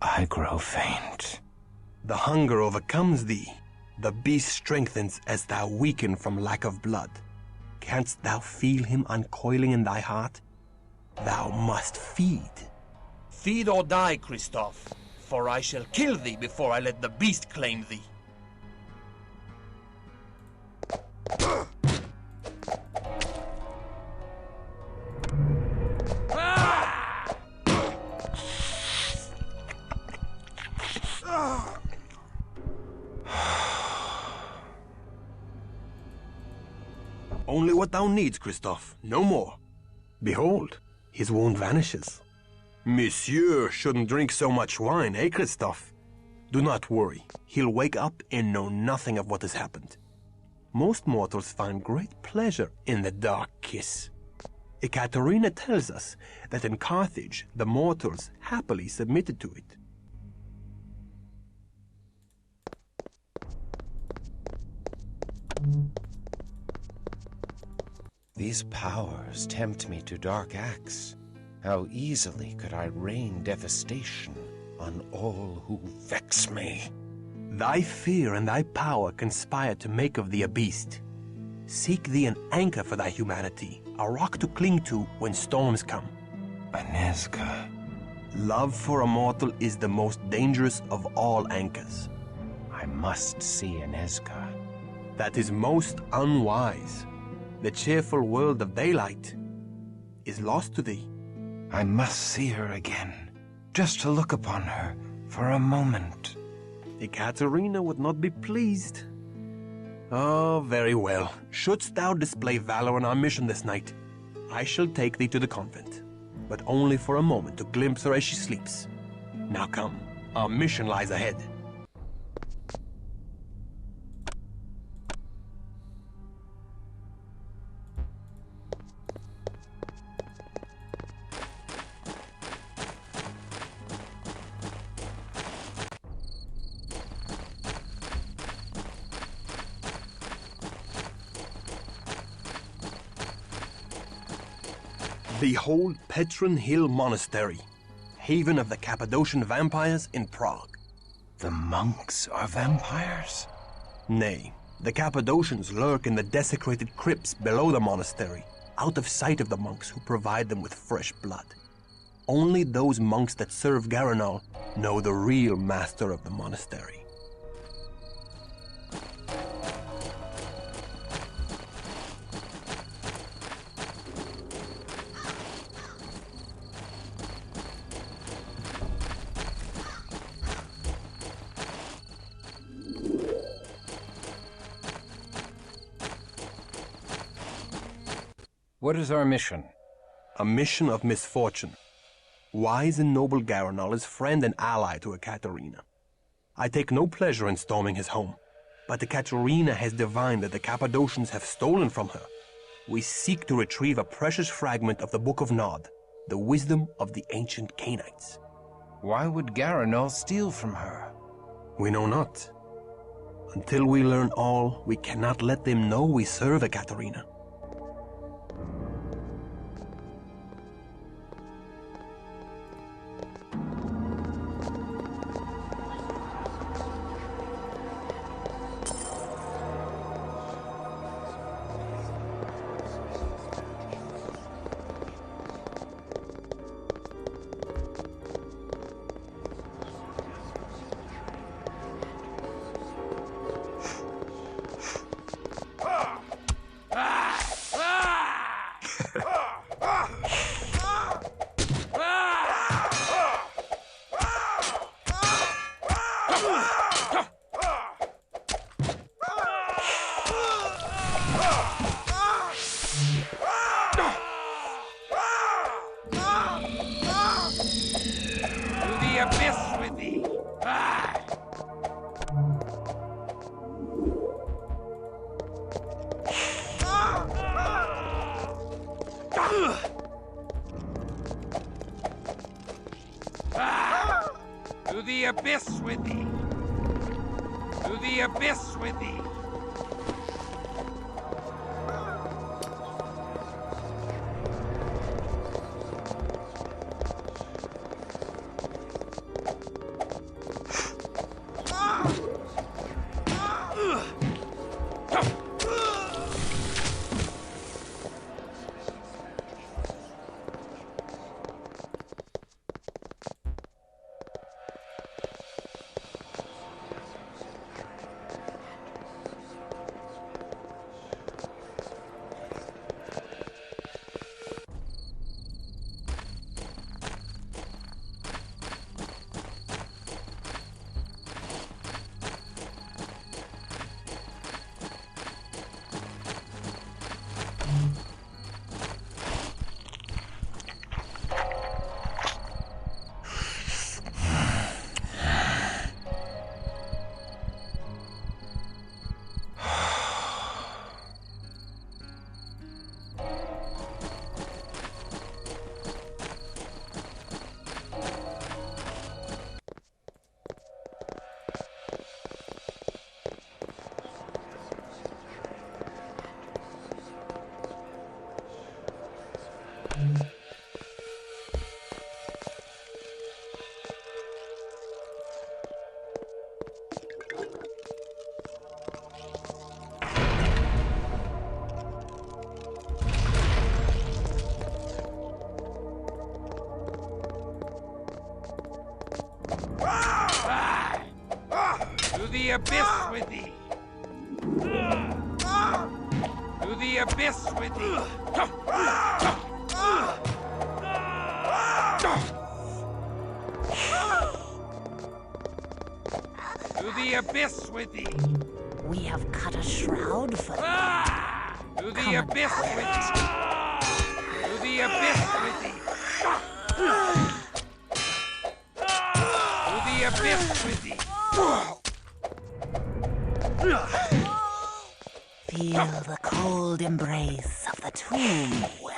I grow faint.
The hunger overcomes thee. The beast strengthens as thou weaken from lack of blood. Canst thou feel him uncoiling in thy heart? Thou must feed. Feed or die, Christoph, for I shall kill thee before I let the beast claim thee. Only what thou needs, Christoph, no more. Behold, his wound vanishes. Monsieur shouldn't drink so much wine, eh, Christoph? Do not worry, he'll wake up and know nothing of what has happened. Most mortals find great pleasure in the dark kiss. Ekaterina tells us that in Carthage, the mortals happily submitted to it.
These powers tempt me to dark acts. How easily could I rain devastation on all who vex me?
Thy fear and thy power conspire to make of thee a beast. Seek thee an anchor for thy humanity, a rock to cling to when storms come.
Anezka.
Love for a mortal is the most dangerous of all anchors.
I must see Anezka.
That is most unwise. The cheerful world of daylight is lost to thee.
I must see her again, just to look upon her for a moment.
Ekaterina would not be pleased. Oh, very well. Shouldst thou display valor on our mission this night, I shall take thee to the convent, but only for a moment to glimpse her as she sleeps. Now come, our mission lies ahead. Behold Petrin Hill Monastery, haven of the Cappadocian vampires in Prague.
The monks are vampires?
Nay, the Cappadocians lurk in the desecrated crypts below the monastery, out of sight of the monks who provide them with fresh blood. Only those monks that serve Garanal know the real master of the monastery.
What is our mission?
A mission of misfortune. Wise and noble Garanal is friend and ally to Ekaterina. I take no pleasure in storming his home, but Ekaterina has divined that the Cappadocians have stolen from her. We seek to retrieve a precious fragment of the Book of Nod, the wisdom of the ancient Canaanites.
Why would Garanal steal from her?
We know not. Until we learn all, we cannot let them know we serve Ekaterina.
To the abyss with thee! To the abyss with thee! To the abyss with thee! To the abyss with thee! To the abyss with thee!
We have cut a shroud for thee.
To the abyss with thee! To the abyss with thee! To the abyss with thee!
Feel the cold embrace of the tomb, whelp.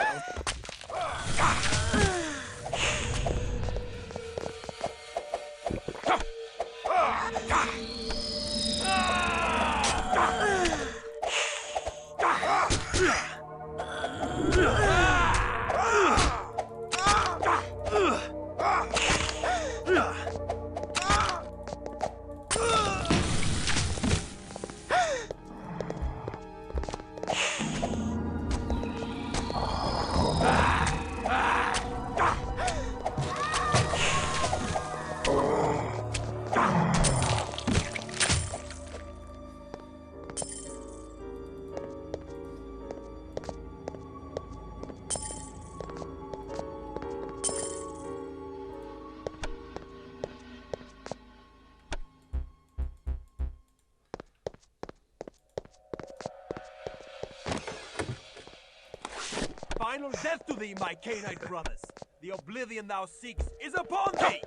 Final death to thee, my Canaanite brothers! The oblivion thou seekst is upon thee!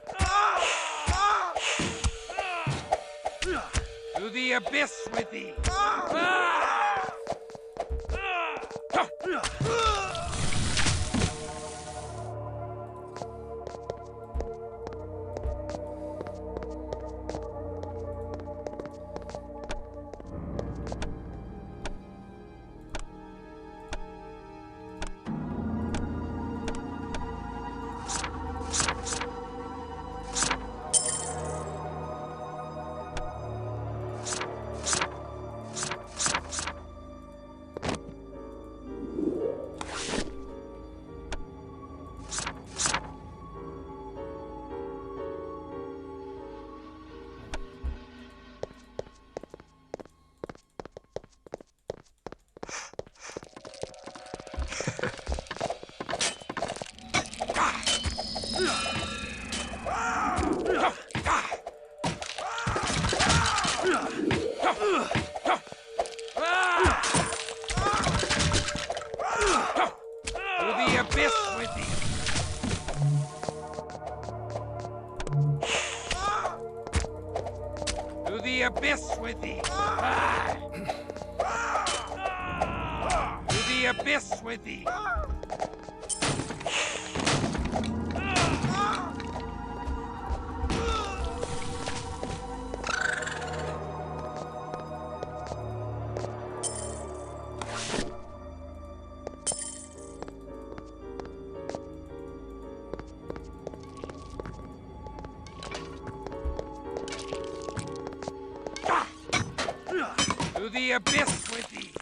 To the abyss with thee! Abyss with thee! To the abyss with thee! To the abyss with thee!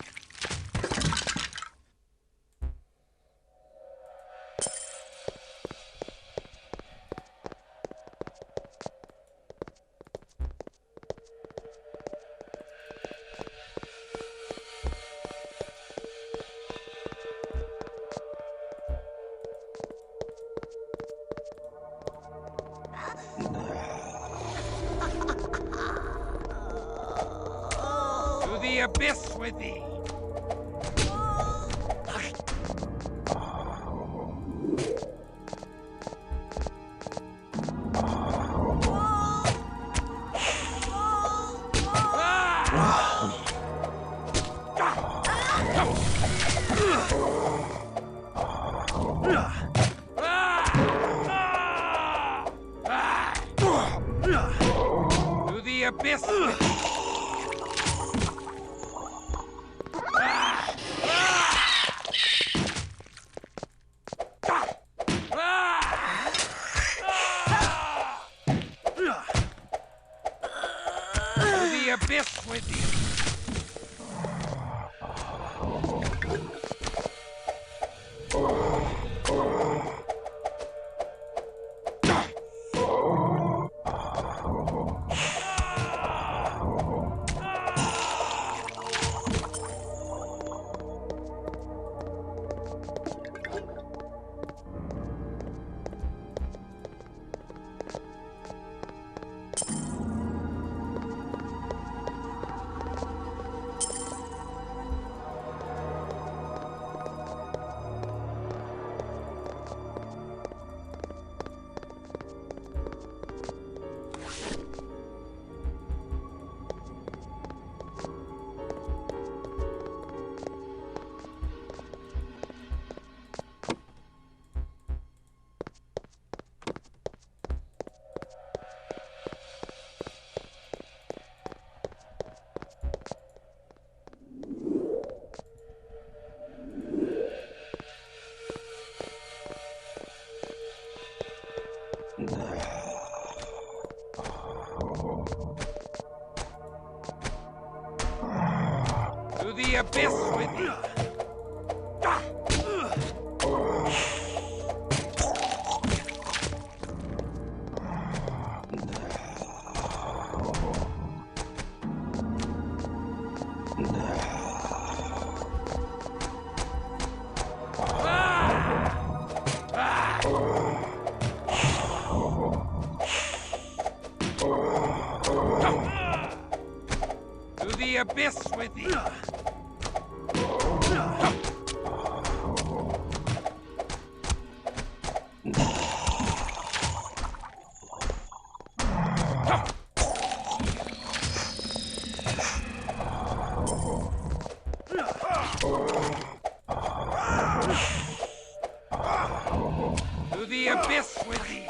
To the abyss with thee! To the abyss with thee! Abyss with thee! To the abyss with thee! To the abyss with thee!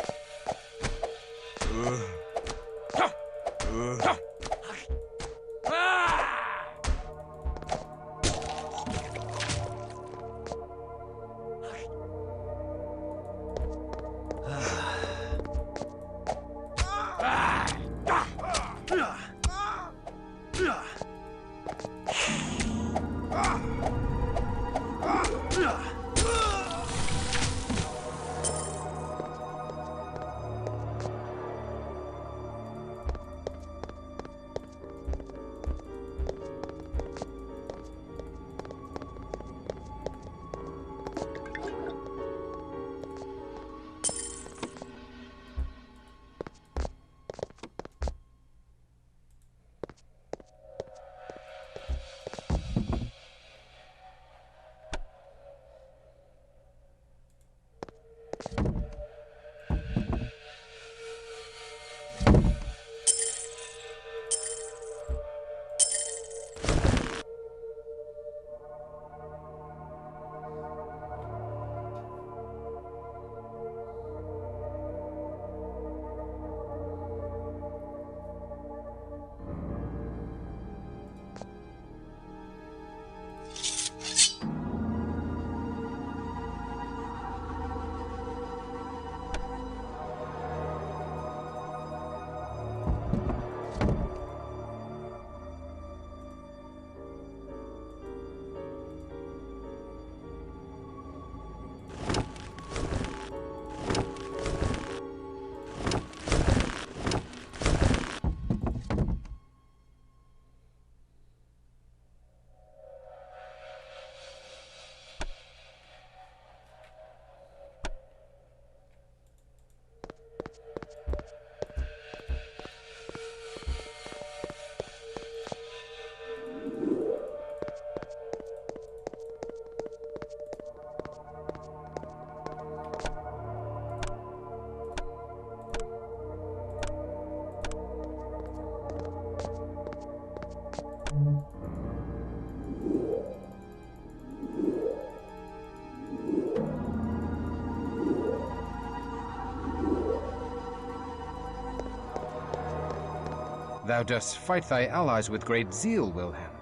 Thou dost fight thy allies with great zeal, Wilhelm.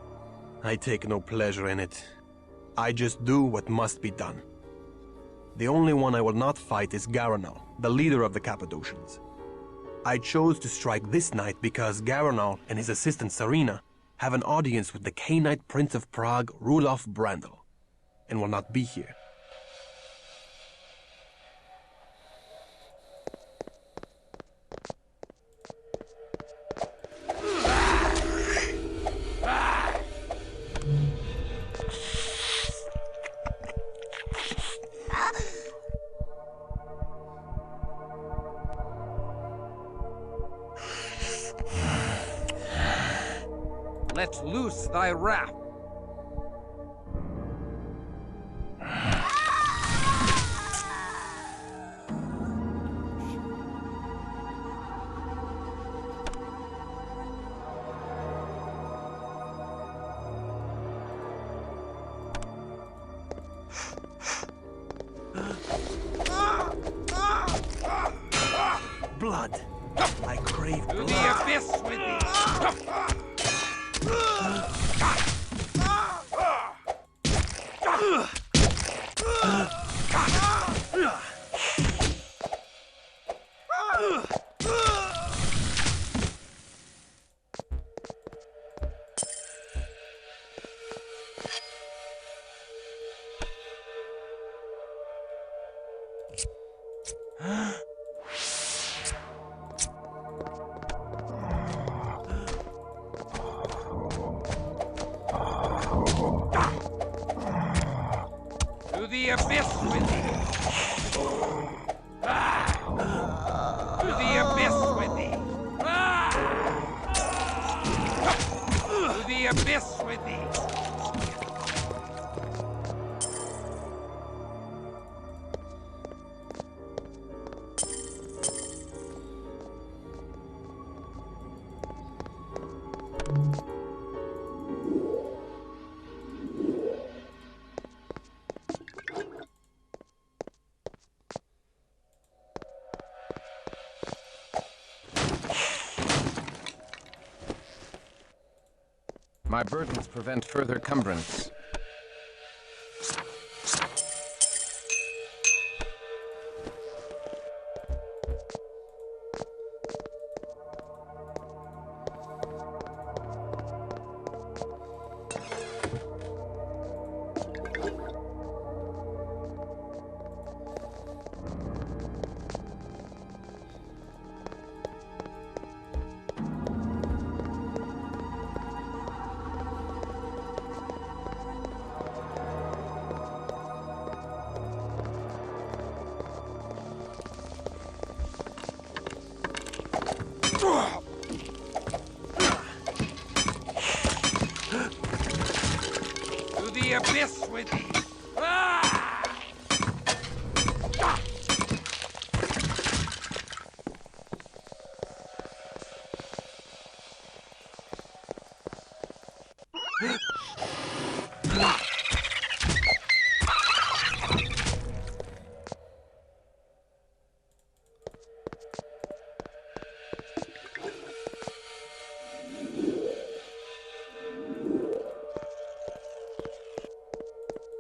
I take no pleasure in it. I just do what must be done. The only one I will not fight is Garanal, the leader of the Cappadocians. I chose to strike this night because Garanal and his assistant Sarina have an audience with the Cainite Prince of Prague, Rudolf Brandl, and will not be here.
Let loose thy wrath!
Blood! I crave blood!
To the abyss with thee! To the abyss with thee! To the abyss with thee! To the abyss with thee!
My burdens prevent further cumbrance.
To the abyss with thee!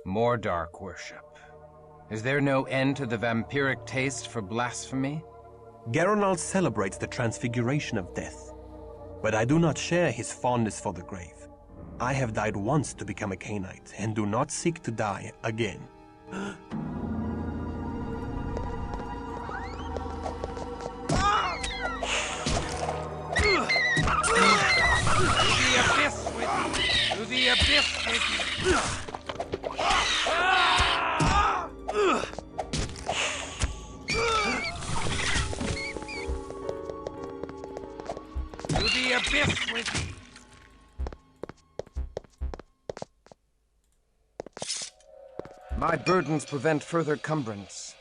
More dark worship. Is there no end to the vampiric taste for blasphemy?
Geralt celebrates the transfiguration of death, but I do not share his fondness for the grave. I have died once to become a Cainite, and do not seek to die again.
To the abyss with thee! To the abyss with thee! To the abyss with thee!
My burdens prevent further cumbrance.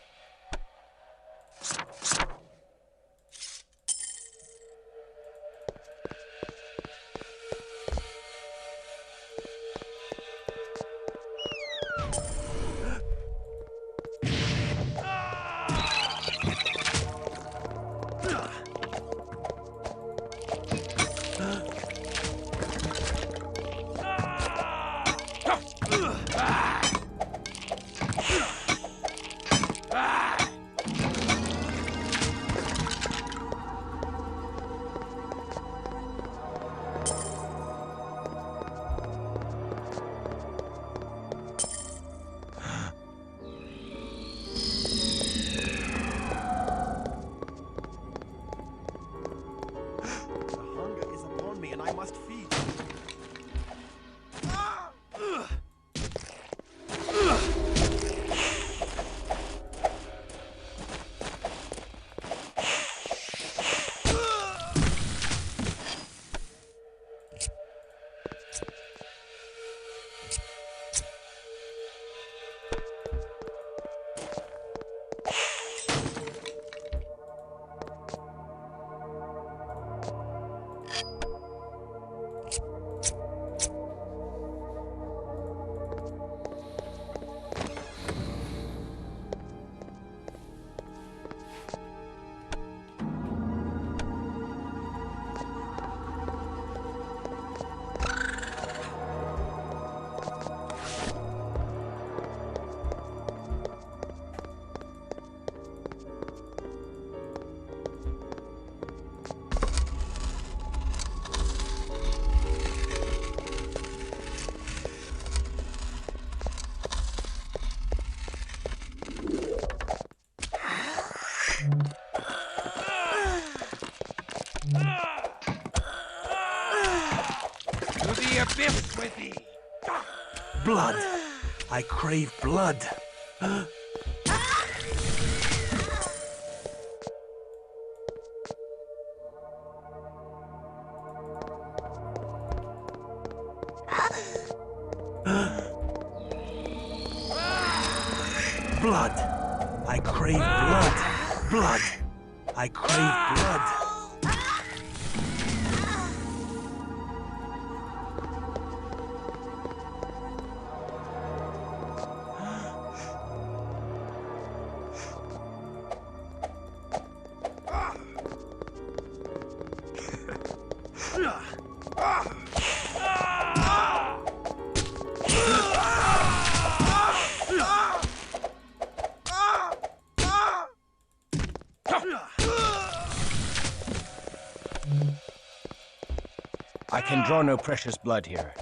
Blood! I crave blood! Blood! I crave blood! Blood! I crave blood!
I can draw no precious blood here.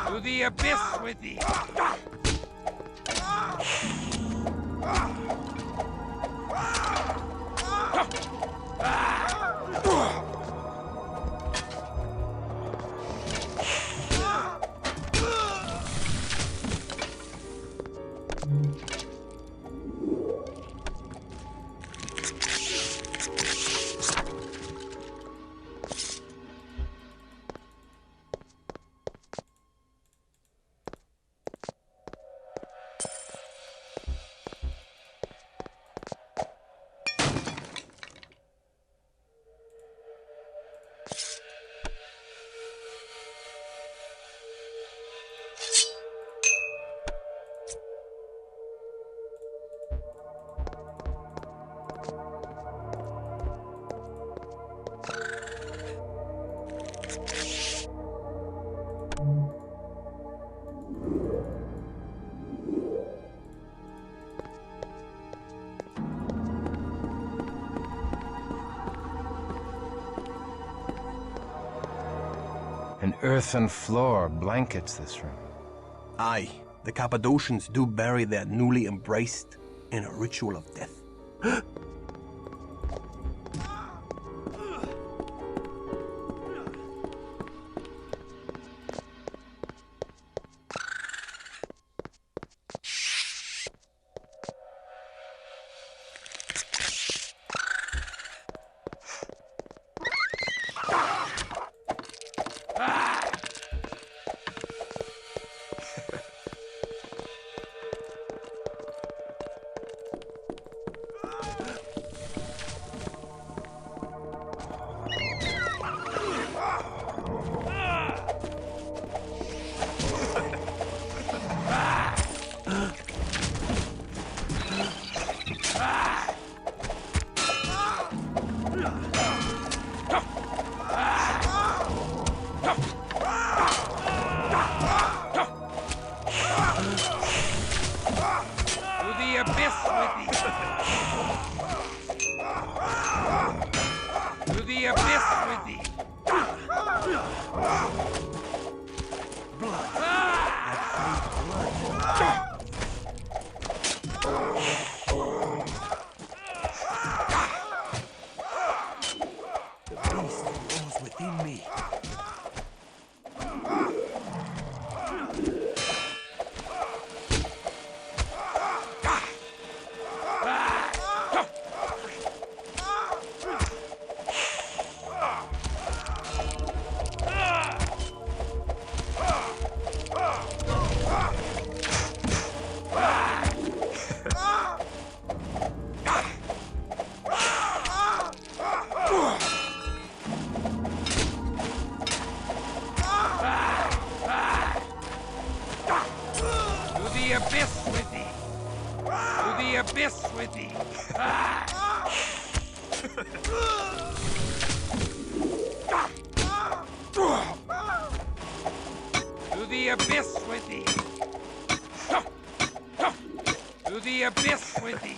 To the abyss with thee!
An earthen floor blankets this room.
Aye, the Cappadocians do bury their newly embraced in a ritual of death.
To the abyss with thee! To the abyss with thee!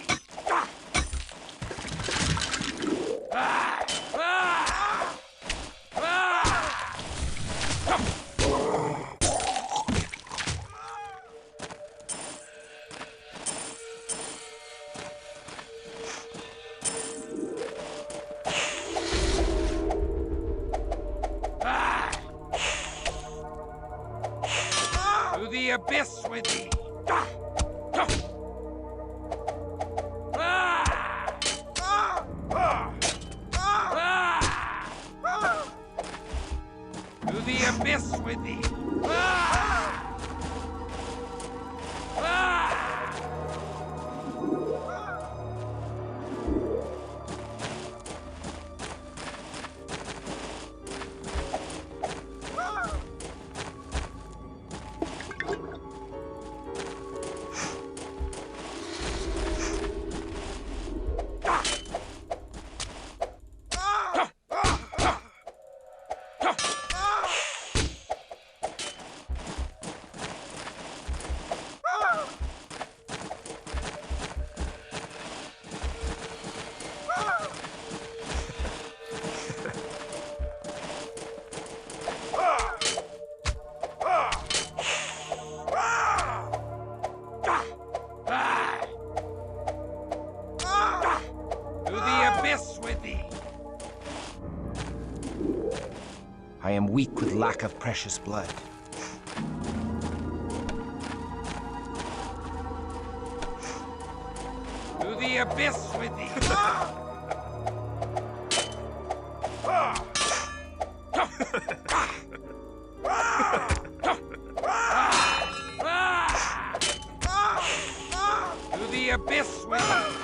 To the abyss with thee! To the abyss with thee!
I am weak with lack of precious blood.
To the abyss with thee! To the abyss with thee!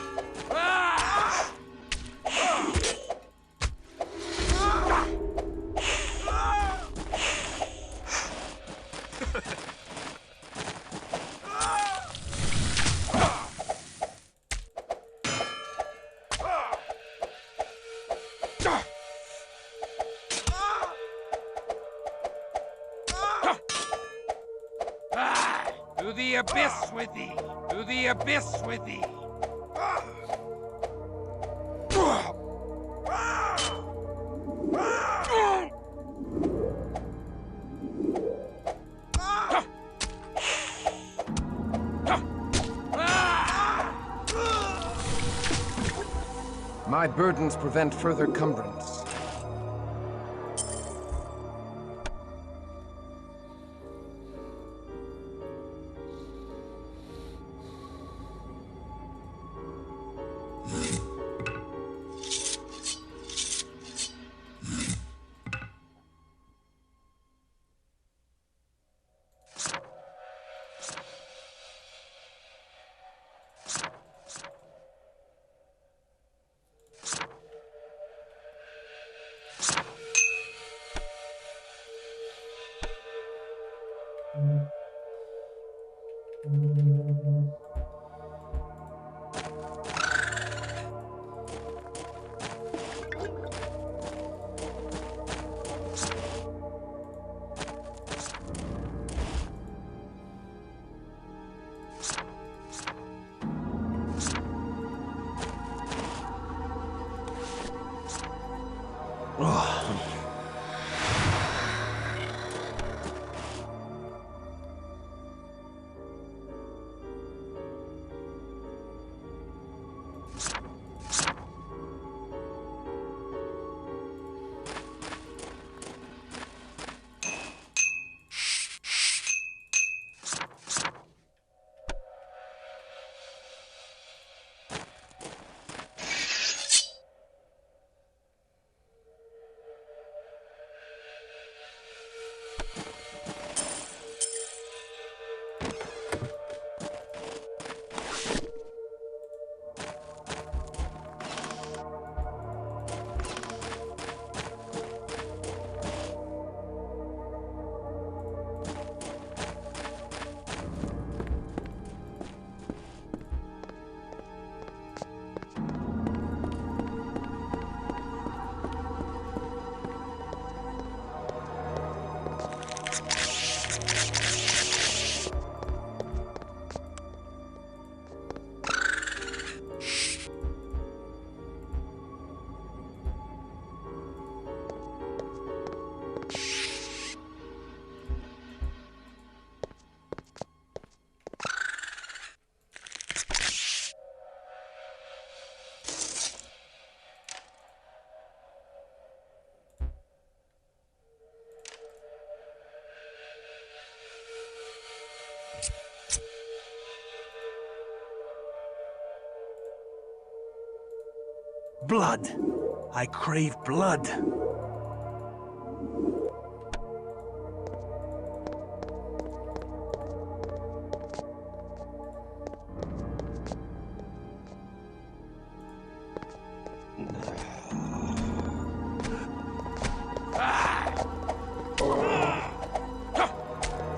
To the abyss with thee! To the abyss with thee!
My burdens prevent further cumbrance.
Blood! I crave blood!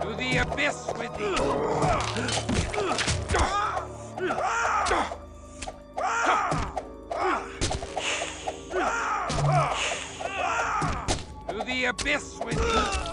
To the abyss with thee! To the abyss with thee!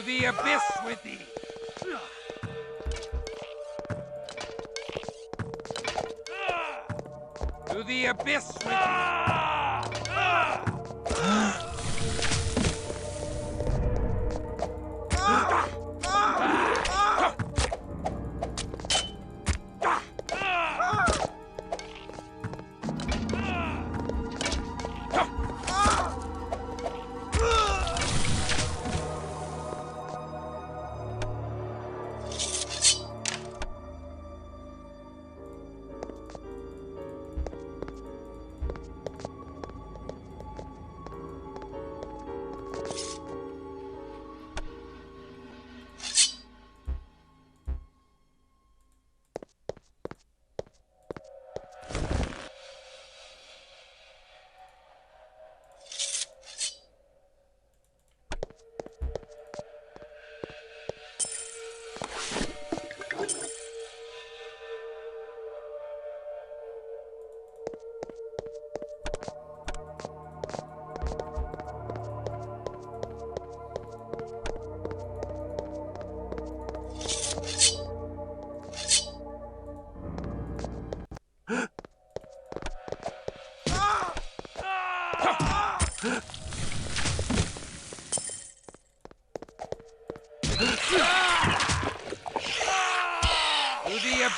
the abyss with thee! To the abyss with thee!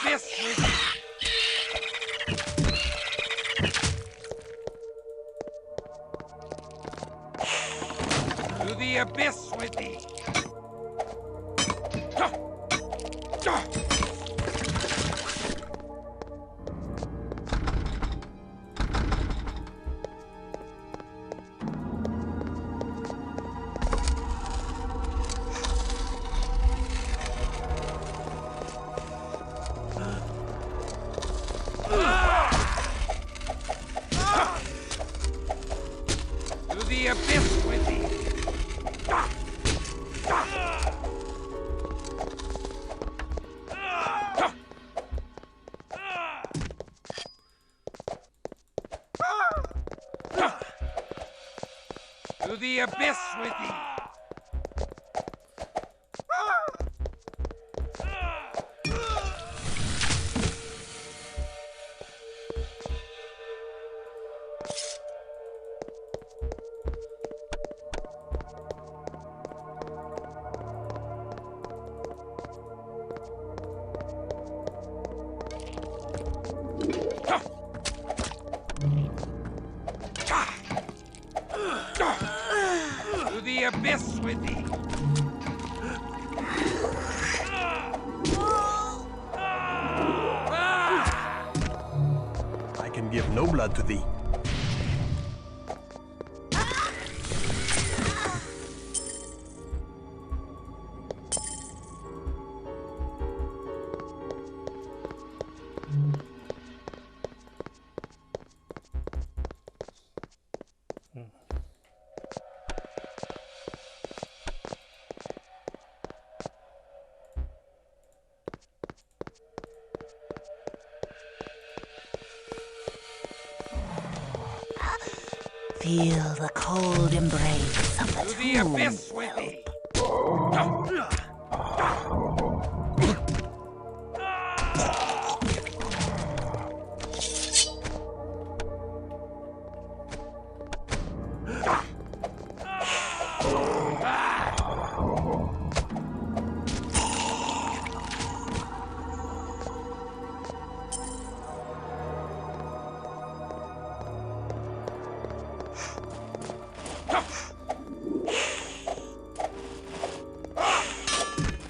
abyss with thee! To the abyss with thee! To the abyss with thee! To the abyss with thee! To the abyss with thee!
I can give no blood to thee.
Feel the cold embrace of the
To the abyss with thee!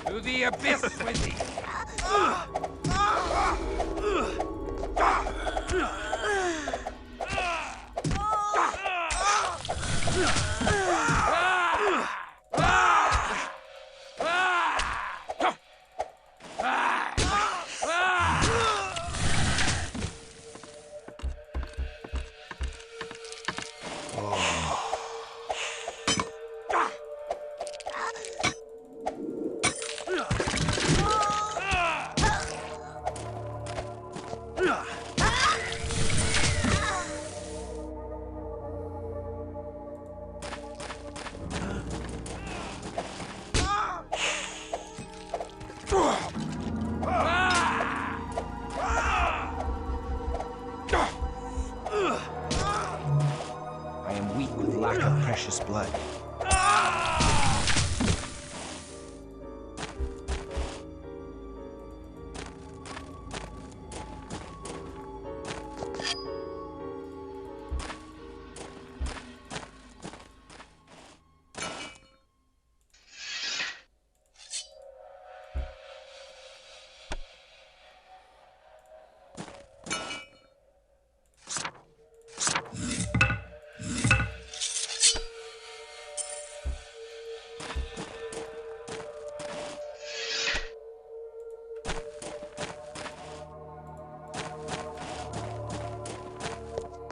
To the abyss with thee!
I am weak with lack of precious blood.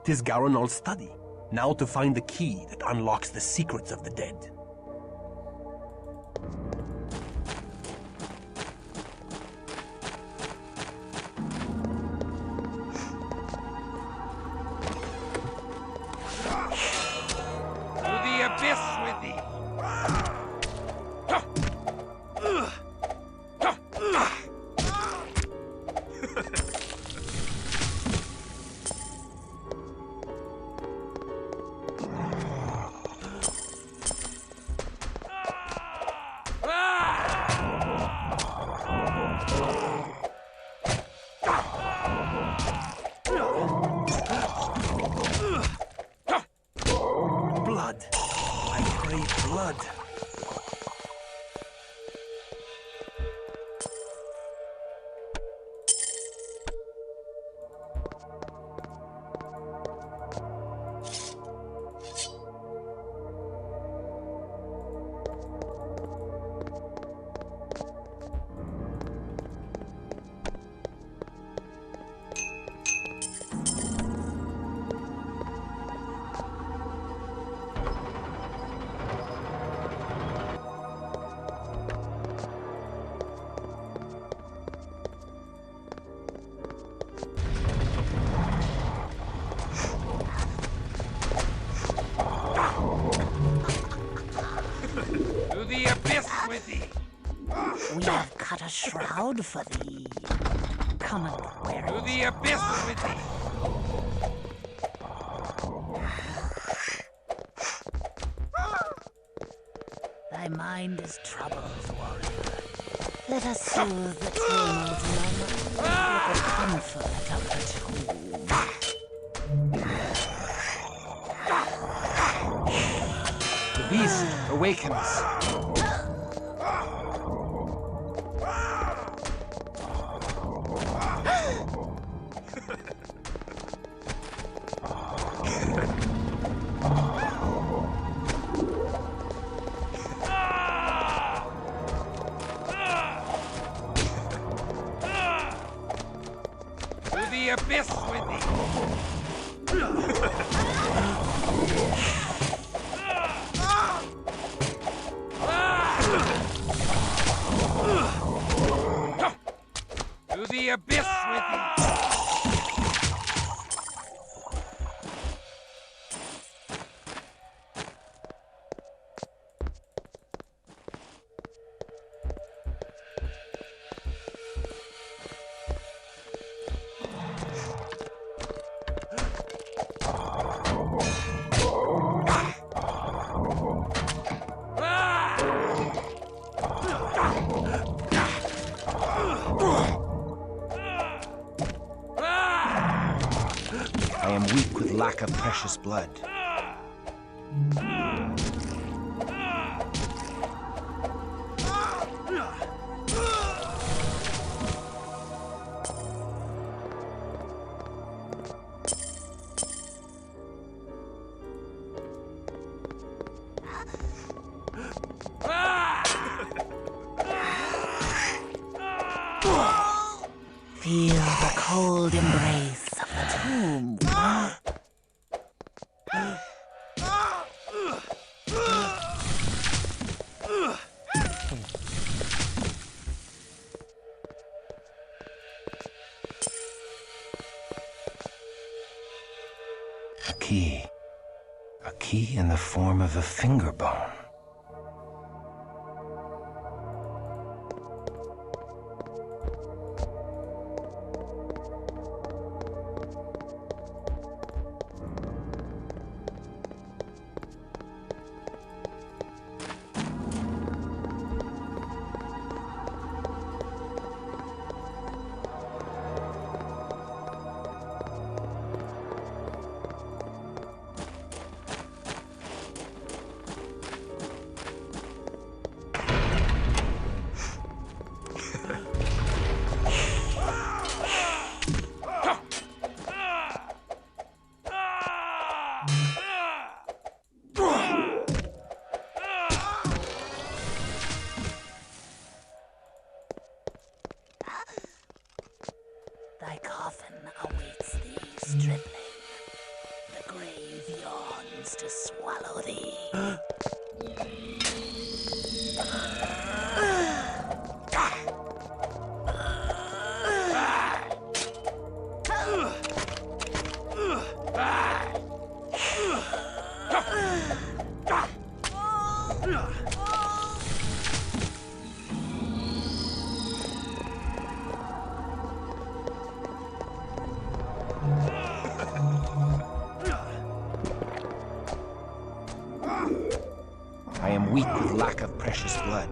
Tis Garonal's study, now to find the key that unlocks the secrets of the dead.
To the abyss with thee!
need blood.
To the abyss with thee!
We have cut a shroud for thee. Come and wear it.
To the abyss with thee!
Thy mind is troubled, warrior. Let us soothe the tumult with the comfort of the tomb.
The beast awakens.
To the abyss with thee! To the abyss with thee!
I am weak with lack of precious blood.
Feel the cold embrace of the tomb.
A key. A key in the form of a finger bone.
Thy coffin awaits thee, stripling. The grave yawns to swallow thee.
I am weak with lack of precious blood.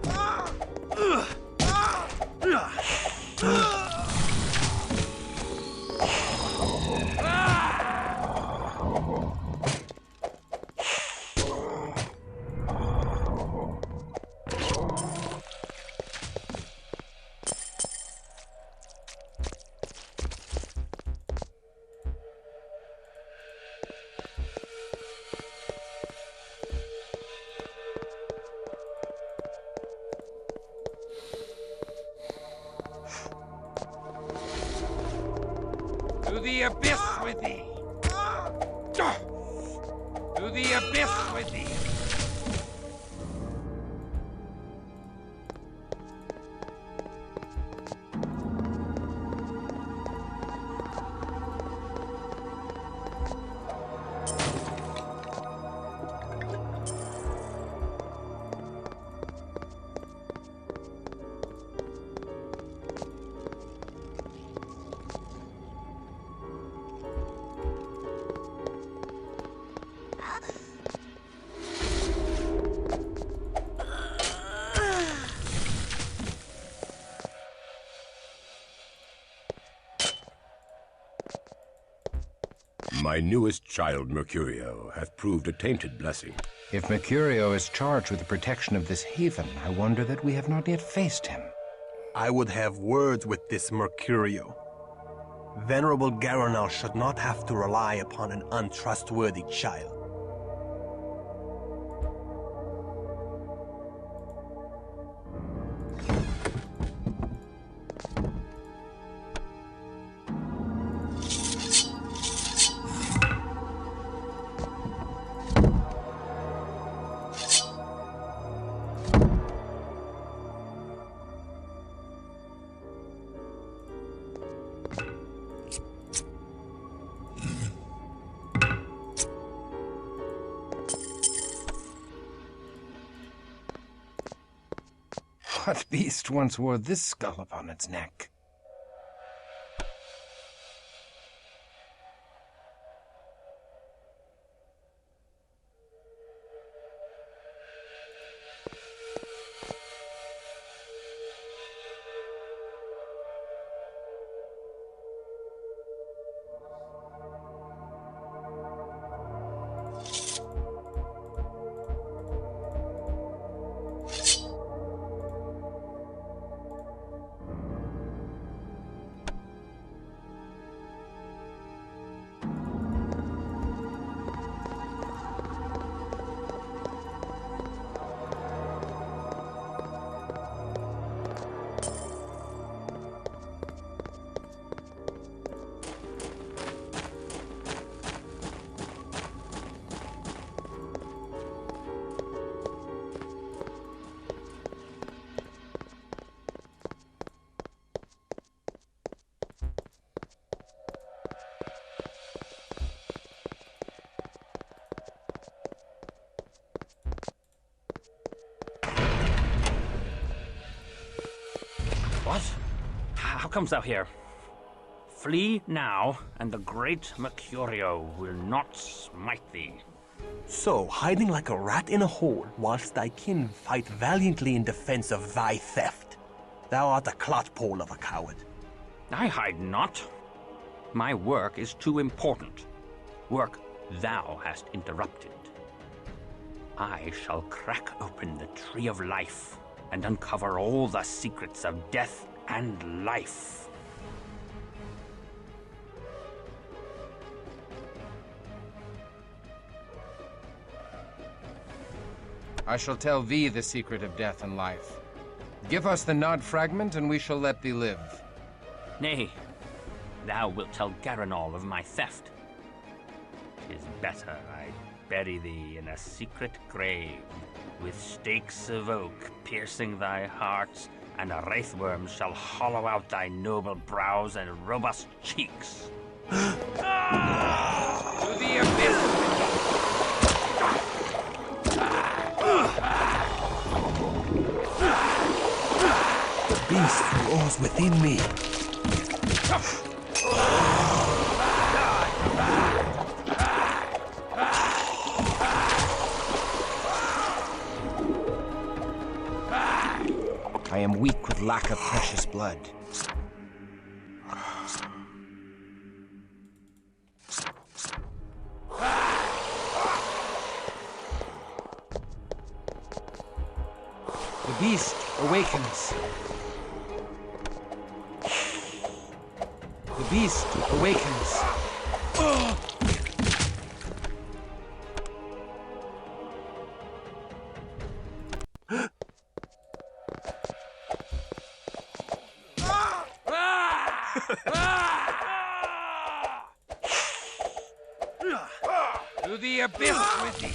the abyss with thee! To the abyss with thee!
My newest child, Mercurio, hath proved a tainted blessing.
If Mercurio is charged with the protection of this haven, I wonder that we have not yet faced him.
I would have words with this Mercurio. Venerable Garanal should not have to rely upon an untrustworthy child.
What beast once wore this skull upon its neck?
What? How comes thou here? Flee now, and the great Mercurio will not smite thee.
So, hiding like a rat in a hole, whilst thy kin fight valiantly in defense of thy theft. Thou art a clotpole of a coward.
I hide not. My work is too important. Work thou hast interrupted. I shall crack open the tree of life and uncover all the secrets of death and life.
I shall tell thee the secret of death and life. Give us the Nod fragment, and we shall let thee live.
Nay, thou wilt tell Garanal of my theft. 'Tis better I bury thee in a secret grave, with stakes of oak piercing thy heart, and a wraithworm shall hollow out thy noble brows and robust cheeks.
To the abyss!
The beast roars within me.
I am weak with lack of precious blood. The beast awakens. The beast awakens.
abyss with thee!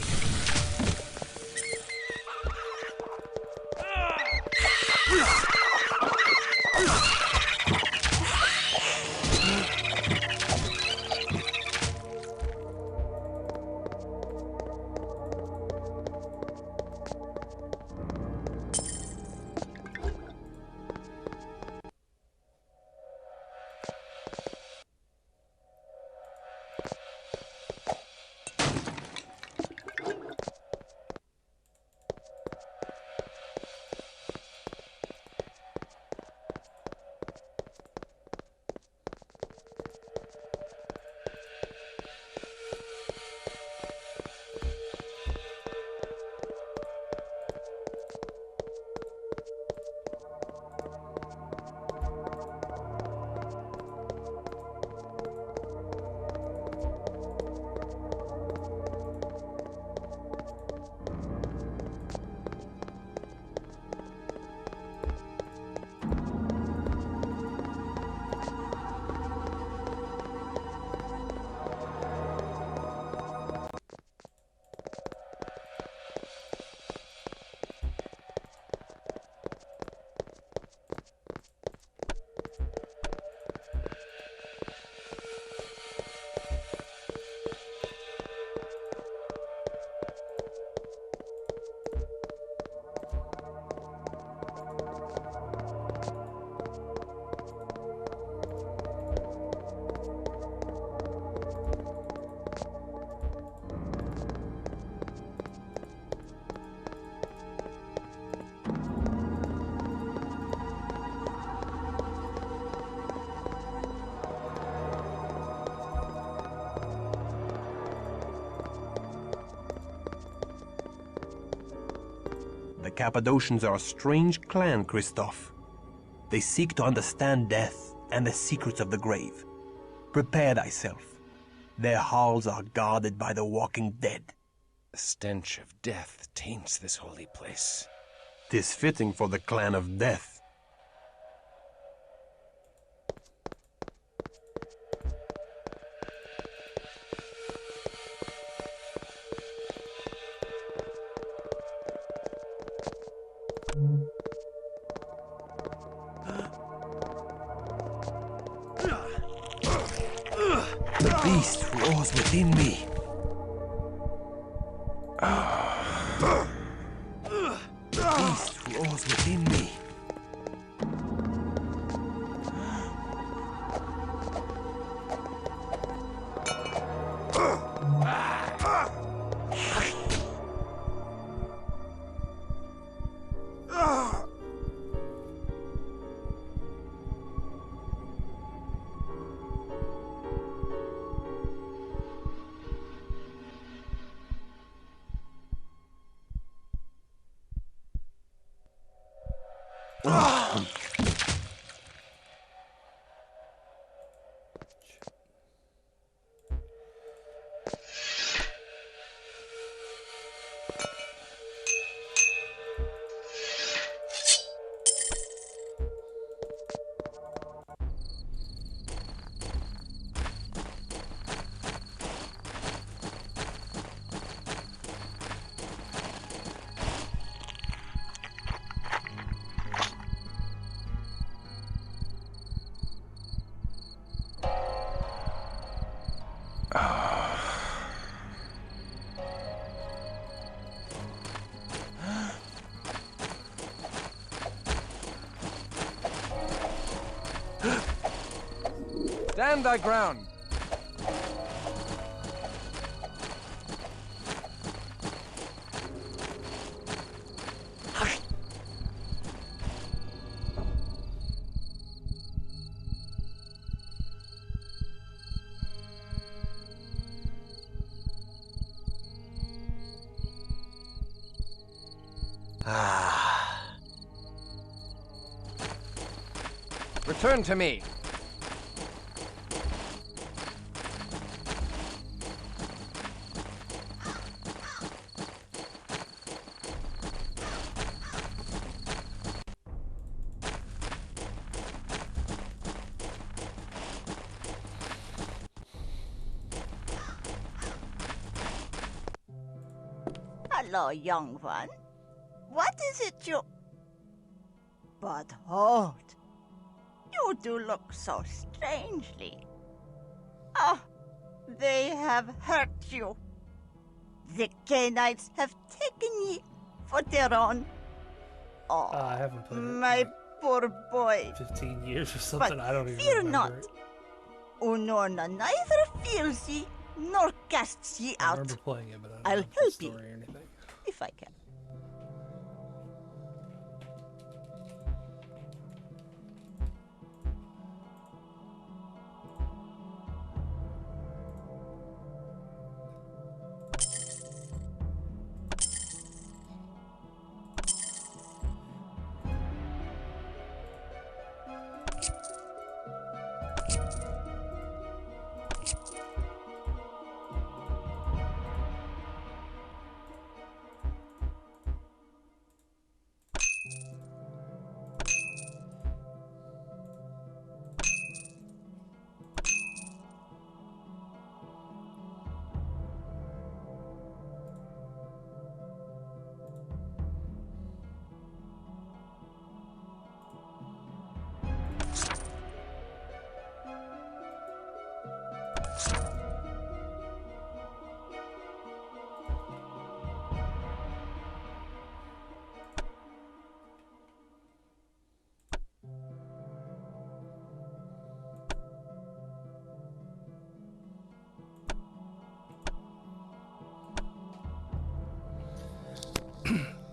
The Cappadocians are a strange clan, Christoph. They seek to understand death and the secrets of the grave. Prepare thyself. Their halls are guarded by the walking dead.
The stench of death taints this holy place.
'Tis fitting for the clan of death. The beast roars within me. The beast roars within me.
Stand thy ground. Return to me.
Hello, young one. What is it you... But hold. You do look so strangely. Ah, they have hurt you. The Canaanites have taken ye for their own. Oh,
I haven't played
my poor boy.
15 years or something.
But
I don't even
fear
remember
not.
it.
Unorna neither fears ye nor casts ye
I
out.
remember playing it, but I don't
I'll
know the
help
story
you
or anything.
if I can.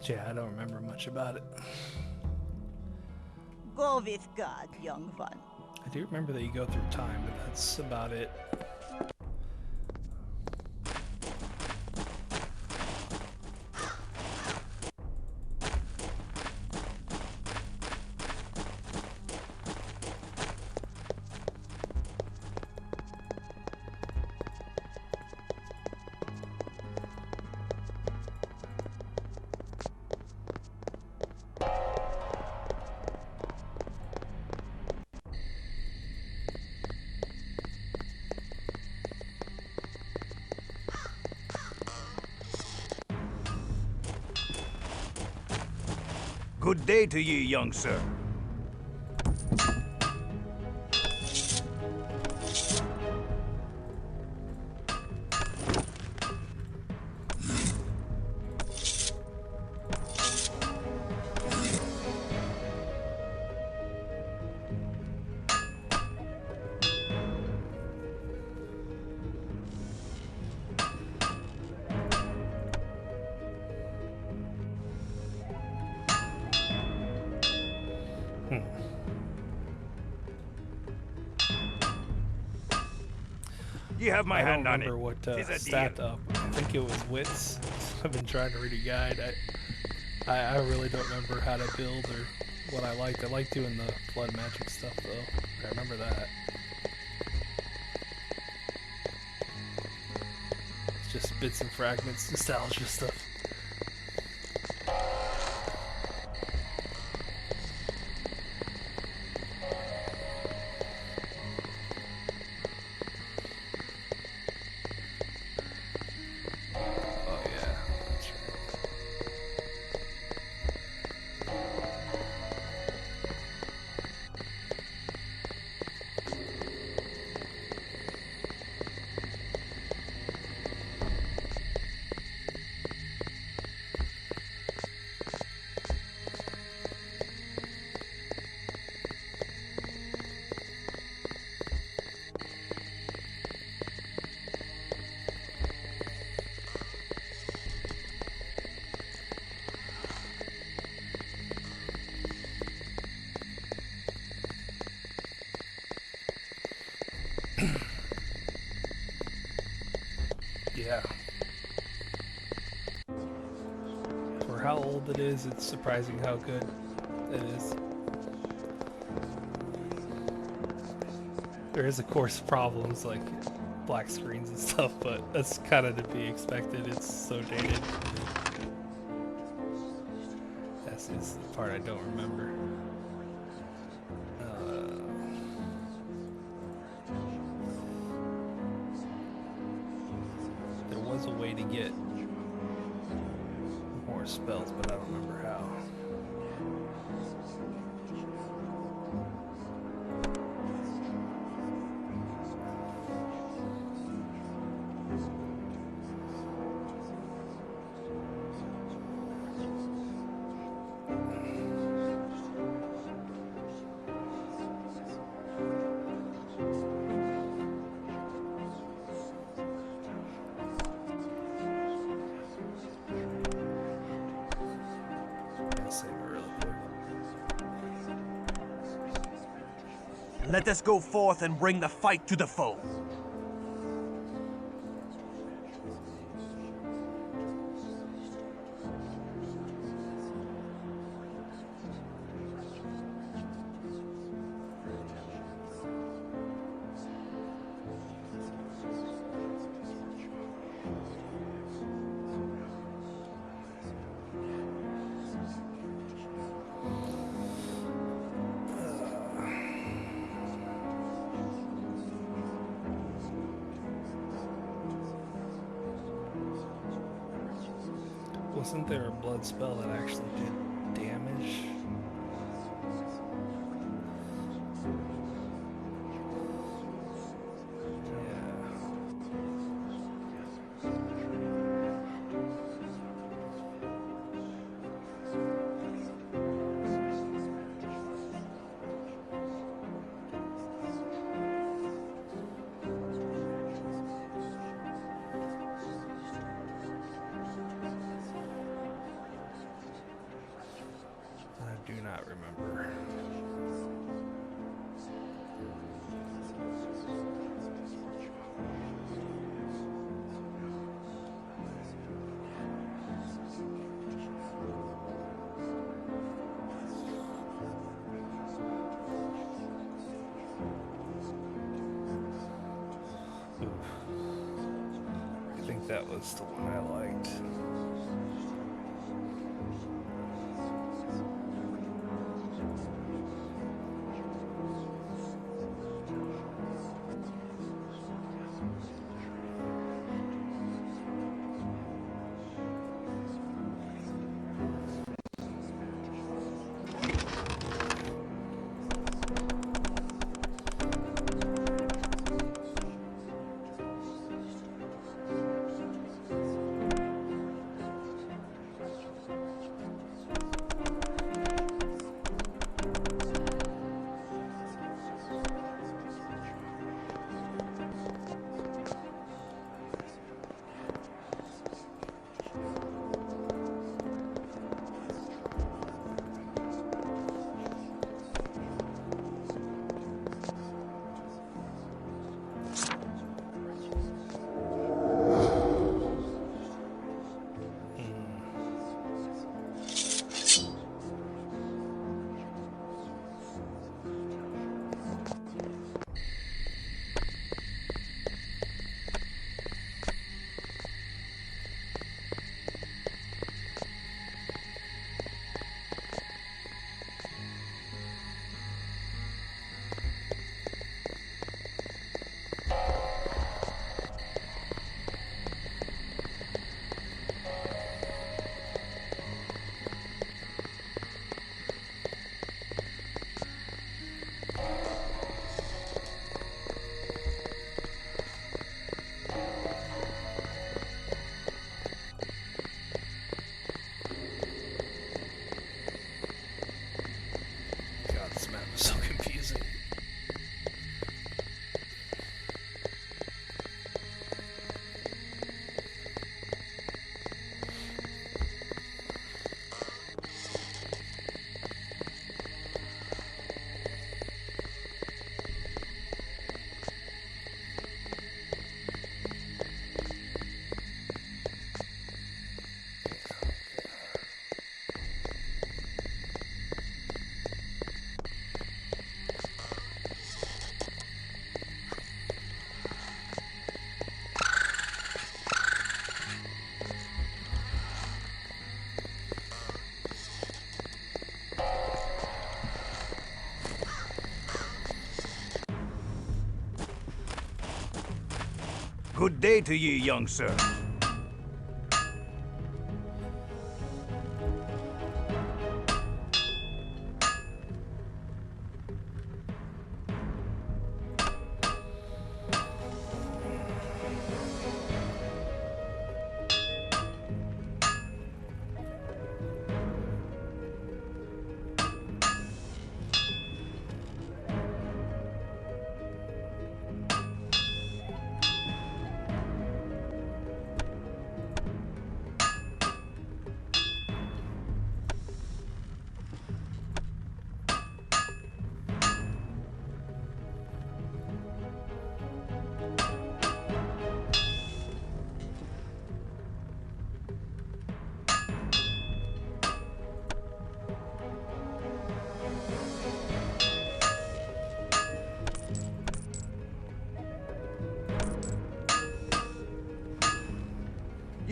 Yeah, I don't remember much about it.
Go with God, young one.
I do remember that you go through time, but that's about it.
Good day to ye, young sir. You have my hand on it.
I don't remember what
Tis a
stat
deal.
up. I think it was wits. I've been trying to read a guide. I really don't remember how to build or what I liked. I like doing the blood magic stuff though. I remember that. It's just bits and fragments, nostalgia stuff. Yeah. For how old it is, it's surprising how good it is. There is, of course, problems like black screens and stuff, but that's kind of to be expected. It's so dated. That's the part I don't remember. There was a way to get don't remember how.
Let us go forth and bring the fight to the foe. Wasn't there a blood spell that actually did damage? I do not remember. I think that was the one I liked. This map is so confusing. Good day to ye, young sir.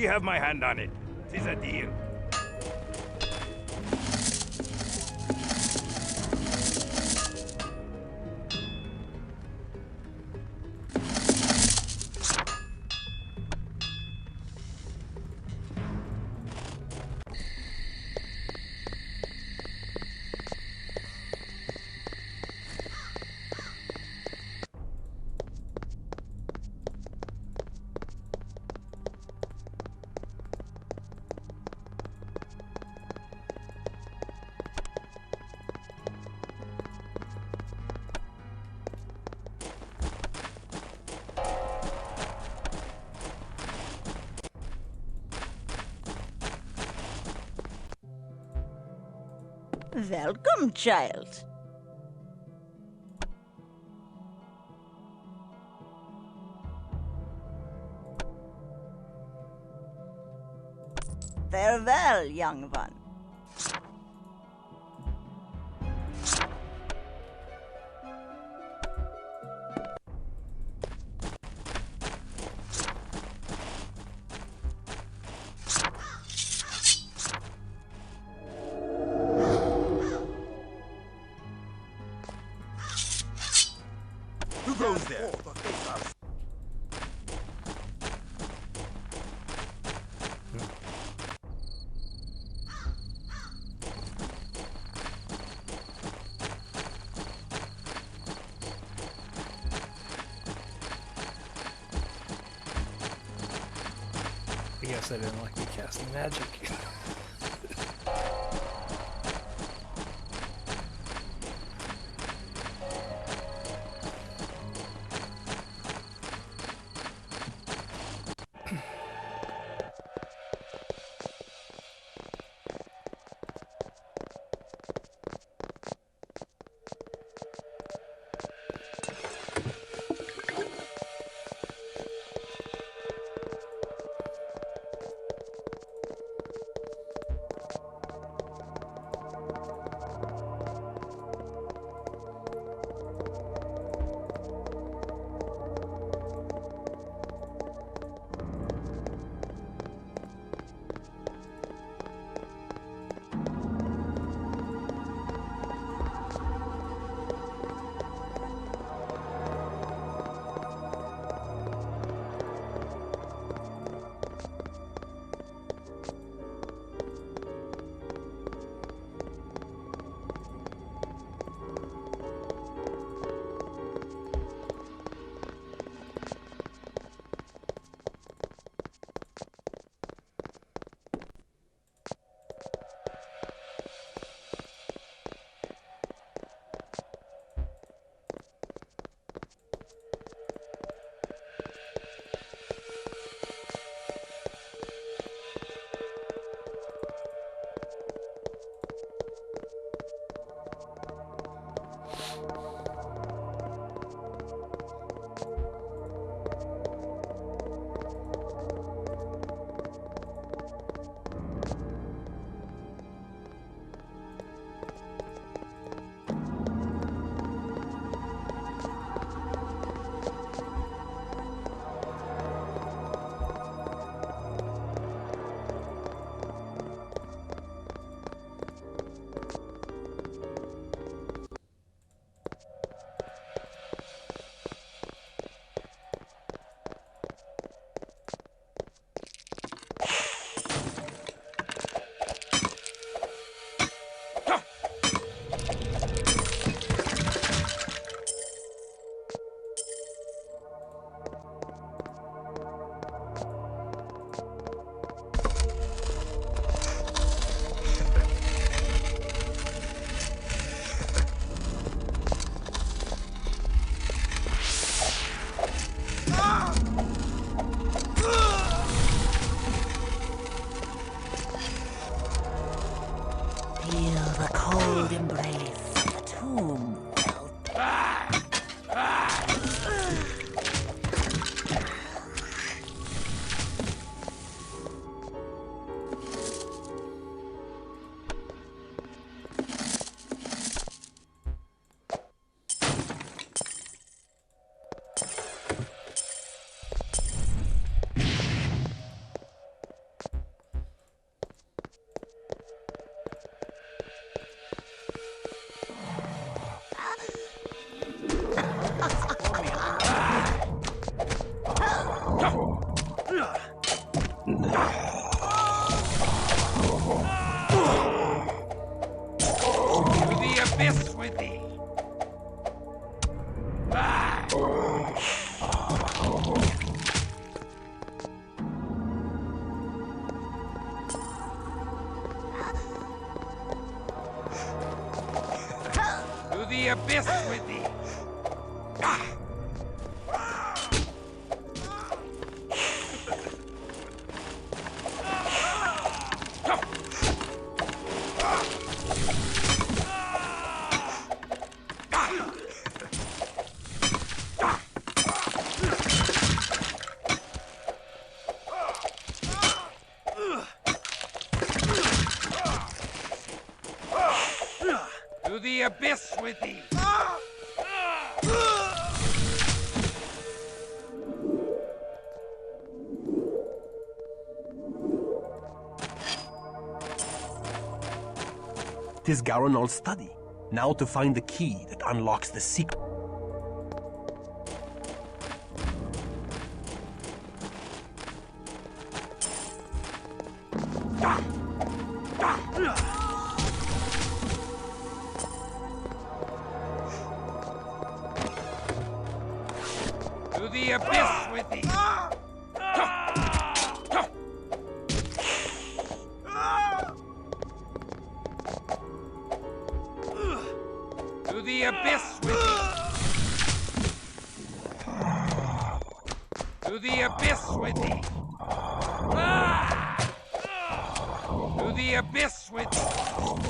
Ye have my hand on it. 'Tis a deal.
Welcome, child. Farewell, young one.
Who goes there?
I guess I didn't like me casting magic.
abyss with thee! Ah! To the abyss with thee! Ah! To the abyss with thee!
Tis Garanol's study. Now to find the key that unlocks the secret.
To the abyss with thee! To the abyss with thee! To the abyss with thee! To the abyss with thee!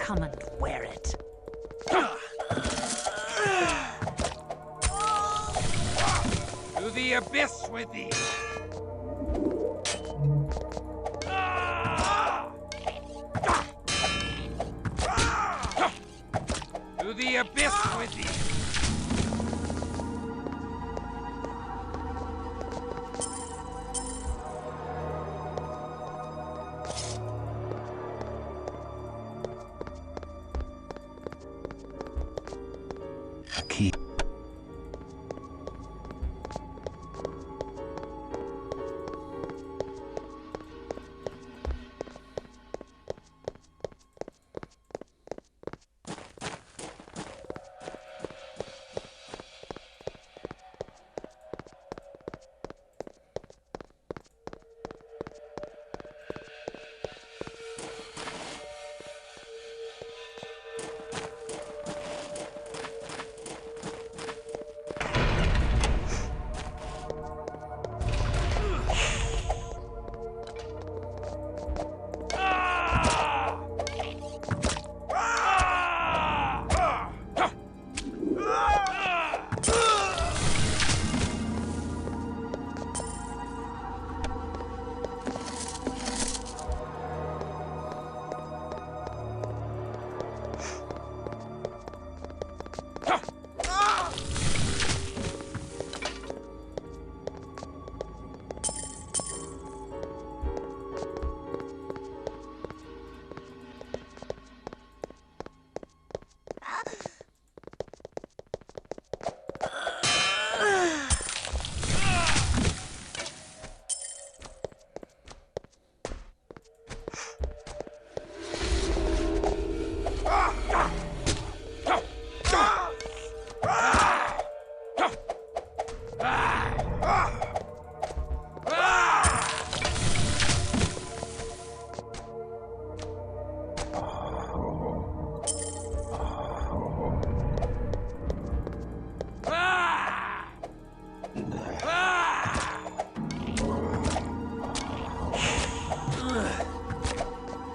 Come and wear it.
To the abyss with thee! To the abyss with thee!
A key.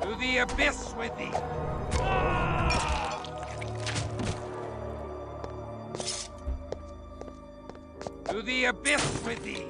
To the abyss with thee! To the abyss with thee!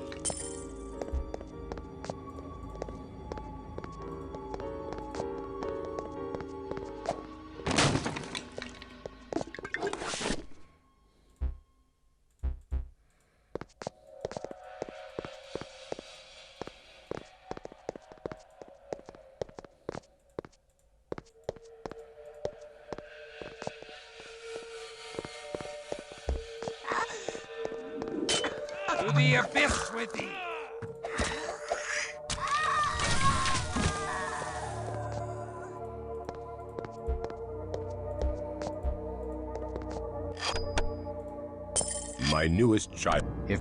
To the abyss with thee!
My newest child.
If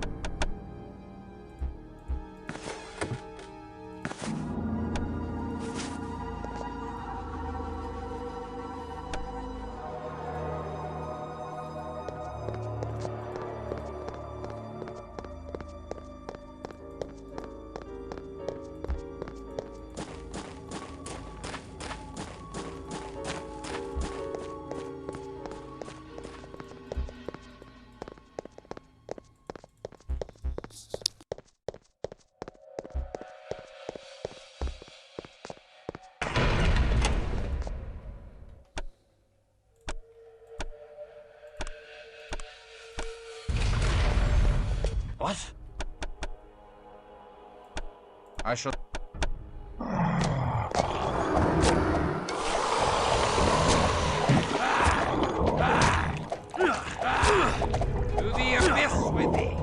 What?
I shall...
To the abyss with thee!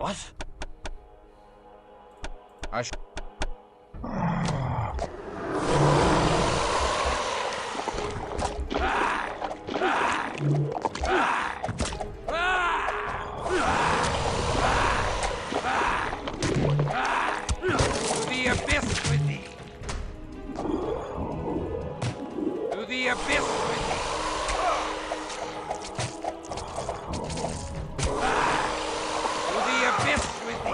What?
To the abyss with thee! To the abyss with thee! To the abyss with thee!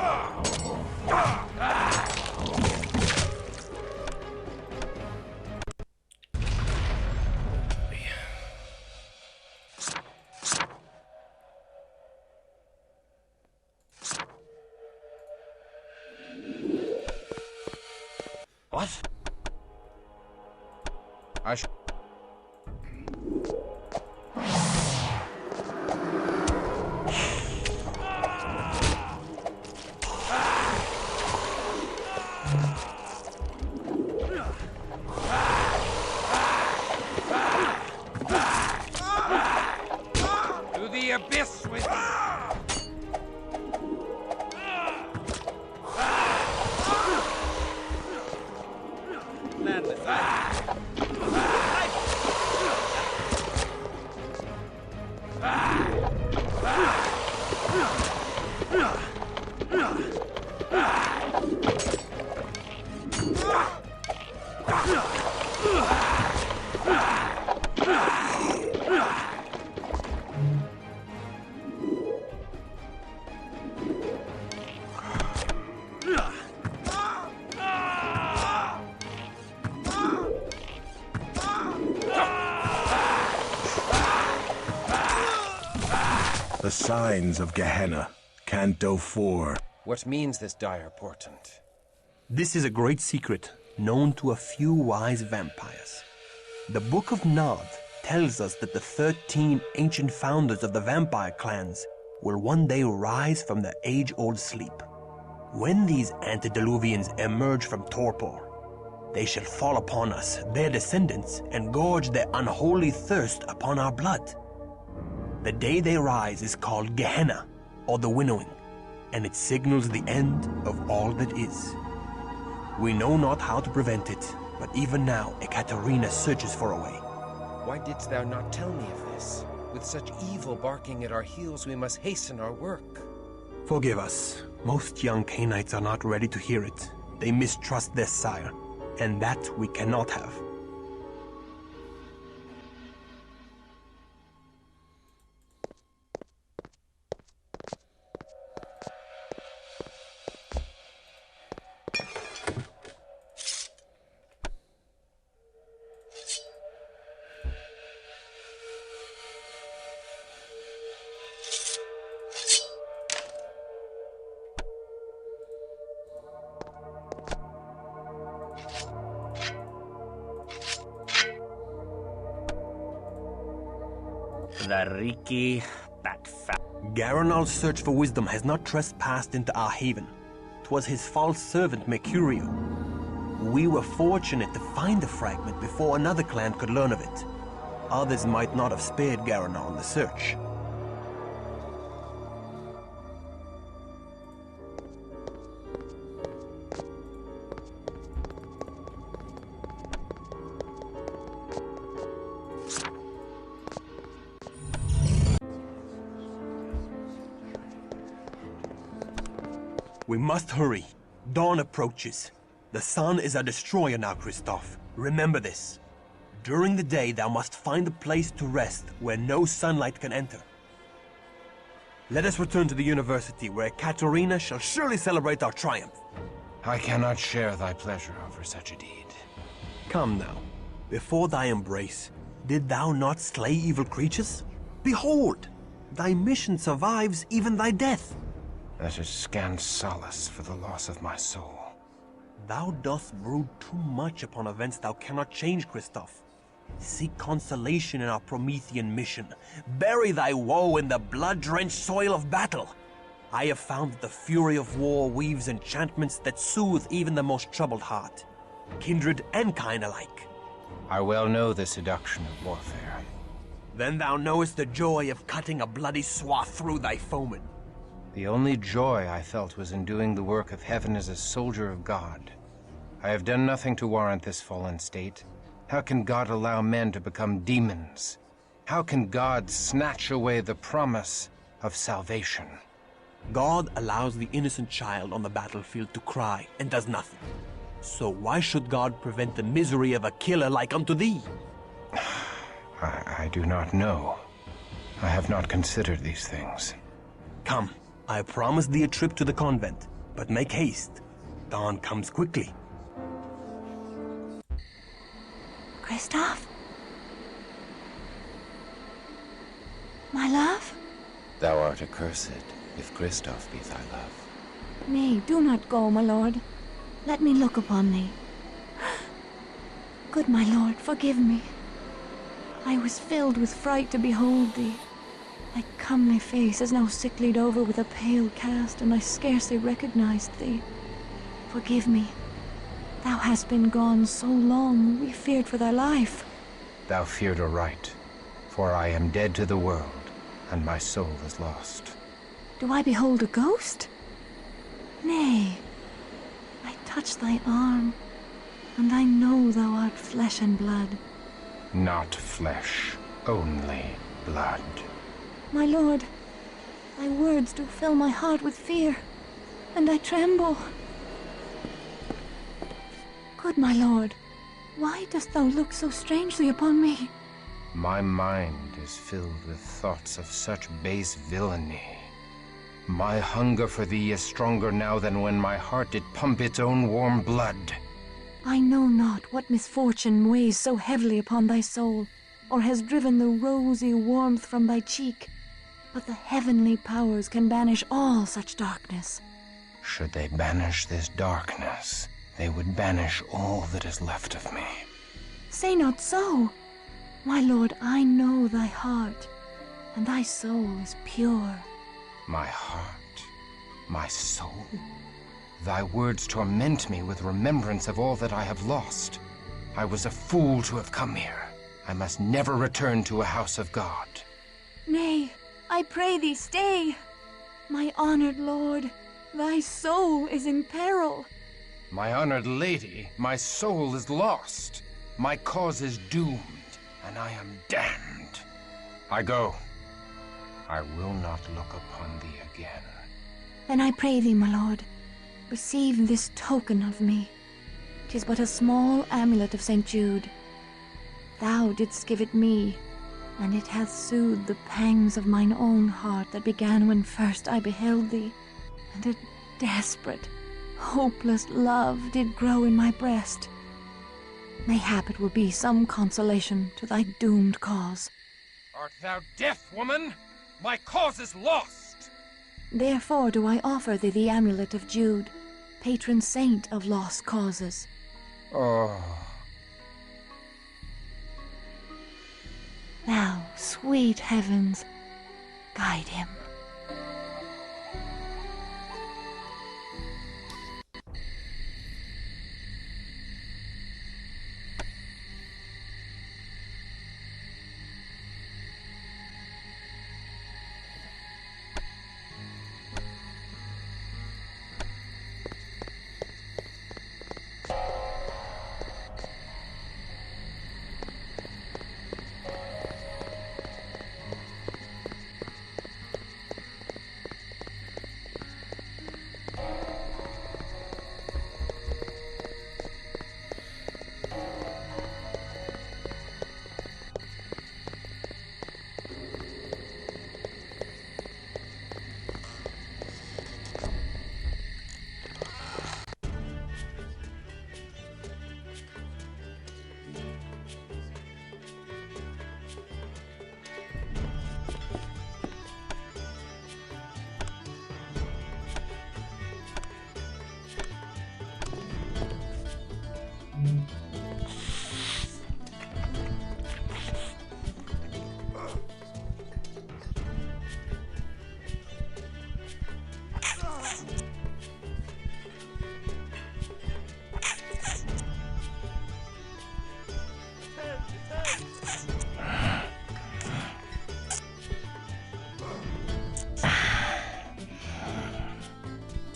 What?
To the abyss with thee!
The signs of Gehenna, Canto 4.
What means this dire portent?
This is a great secret known to a few wise vampires. The Book of Nod tells us that the 13 ancient founders of the vampire clans will one day rise from their age-old sleep. When these antediluvians emerge from torpor, they shall fall upon us, their descendants, and gorge their unholy thirst upon our blood. The day they rise is called Gehenna, or the Winnowing, and it signals the end of all that is. We know not how to prevent it, but even now Ekaterina searches for a way.
Why didst thou not tell me of this? With such evil barking at our heels, we must hasten our work.
Forgive us. Most young Cainites are not ready to hear it. They mistrust their sire, and that we cannot have. Garanal's search for wisdom has not trespassed into our haven. 'Twas his false servant Mercurio. We were fortunate to find the fragment before another clan could learn of it. Others might not have spared Garanal in the search. We must hurry. Dawn approaches. The sun is our destroyer now, Christoph. Remember this. During the day, thou must find a place to rest where no sunlight can enter. Let us return to the university, where Ekaterina shall surely celebrate our triumph.
I cannot share thy pleasure over such a deed.
Come now. Before thy embrace, did thou not slay evil creatures? Behold, thy mission survives even thy death.
That is scant solace for the loss of my soul.
Thou dost brood too much upon events thou cannot change, Christoph. Seek consolation in our Promethean mission. Bury thy woe in the blood-drenched soil of battle. I have found that the fury of war weaves enchantments that soothe even the most troubled heart, kindred and kind alike.
I well know the seduction of warfare.
Then thou knowest the joy of cutting a bloody swath through thy foeman.
The only joy I felt was in doing the work of heaven as a soldier of God. I have done nothing to warrant this fallen state. How can God allow men to become demons? How can God snatch away the promise of salvation?
God allows the innocent child on the battlefield to cry and does nothing. So why should God prevent the misery of a killer like unto thee?
I do not know. I have not considered these things.
Come, I promise thee a trip to the convent, but make haste. Dawn comes quickly.
Christoph? My love?
Thou art accursed, if Christoph be thy love.
Nay, do not go, my lord. Let me look upon thee. Good my lord, forgive me. I was filled with fright to behold thee. Thy comely face is now sicklied over with a pale cast, and I scarcely recognized thee. Forgive me. Thou hast been gone so long, we feared for thy life.
Thou feared aright, for I am dead to the world, and my soul is lost.
Do I behold a ghost? Nay, I touch thy arm, and I know thou art flesh and blood.
Not flesh, only blood.
My lord, thy words do fill my heart with fear, and I tremble. Good my lord, why dost thou look so strangely upon me?
My mind is filled with thoughts of such base villainy. My hunger for thee is stronger now than when my heart did pump its own warm blood.
I know not what misfortune weighs so heavily upon thy soul, or has driven the rosy warmth from thy cheek, but the heavenly powers can banish all such darkness.
Should they banish this darkness, they would banish all that is left of me.
Say not so. My lord, I know thy heart, and thy soul is pure.
My heart, my soul. Thy words torment me with remembrance of all that I have lost. I was a fool to have come here. I must never return to a house of God.
Nay, I pray thee stay. My honored lord, thy soul is in peril.
My honored lady, my soul is lost. My cause is doomed, and I am damned. I go. I will not look upon thee again.
Then I pray thee, my lord, receive this token of me. 'Tis but a small amulet of St. Jude. Thou didst give it me, and it hath soothed the pangs of mine own heart that began when first I beheld thee, and a desperate, hopeless love did grow in my breast. Mayhap it will be some consolation to thy doomed cause.
Art thou deaf, woman? My cause is lost!
Therefore do I offer thee the amulet of Jude, patron saint of lost causes.
Oh.
Now, sweet heavens, guide him.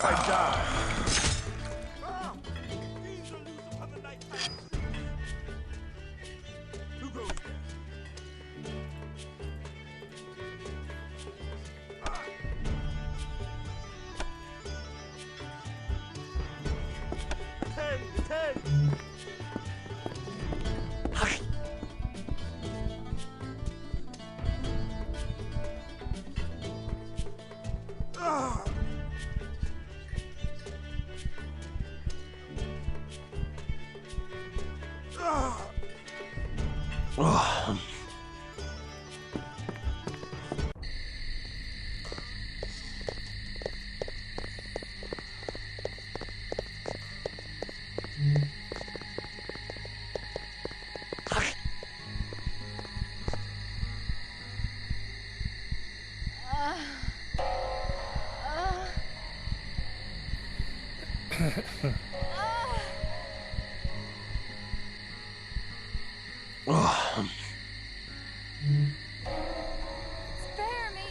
I die. Who goes there? Ten!
Oh. Oh.
Spare me!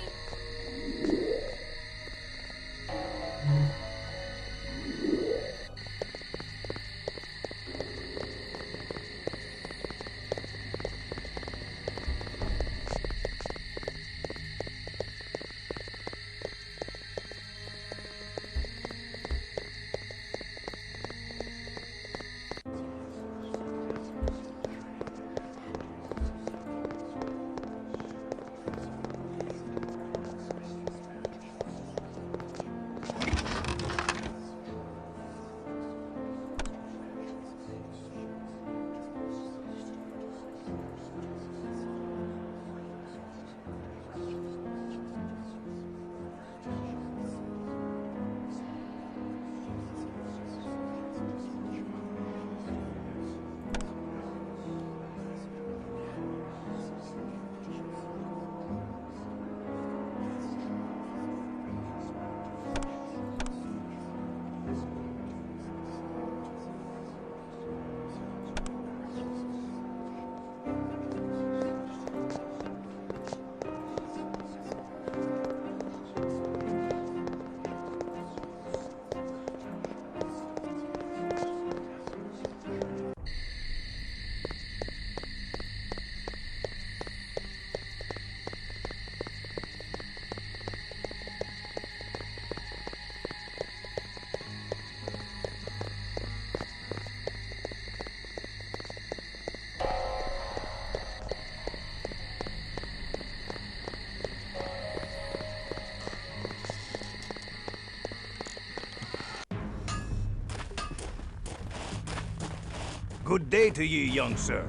Good day to ye, young sir.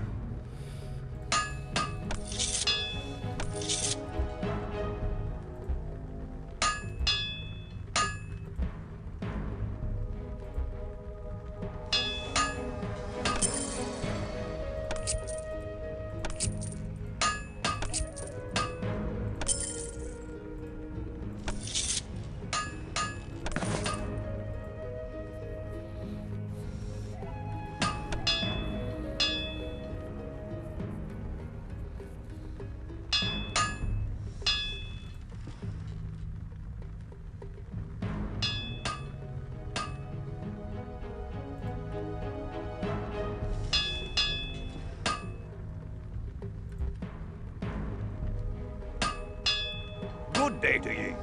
Good day to ye.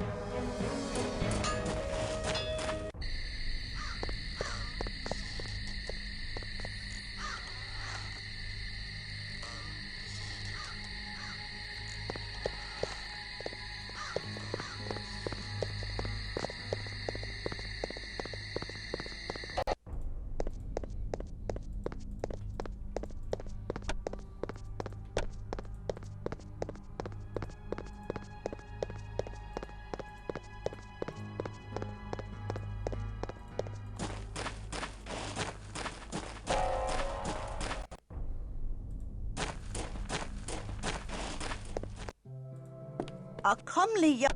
A comely young...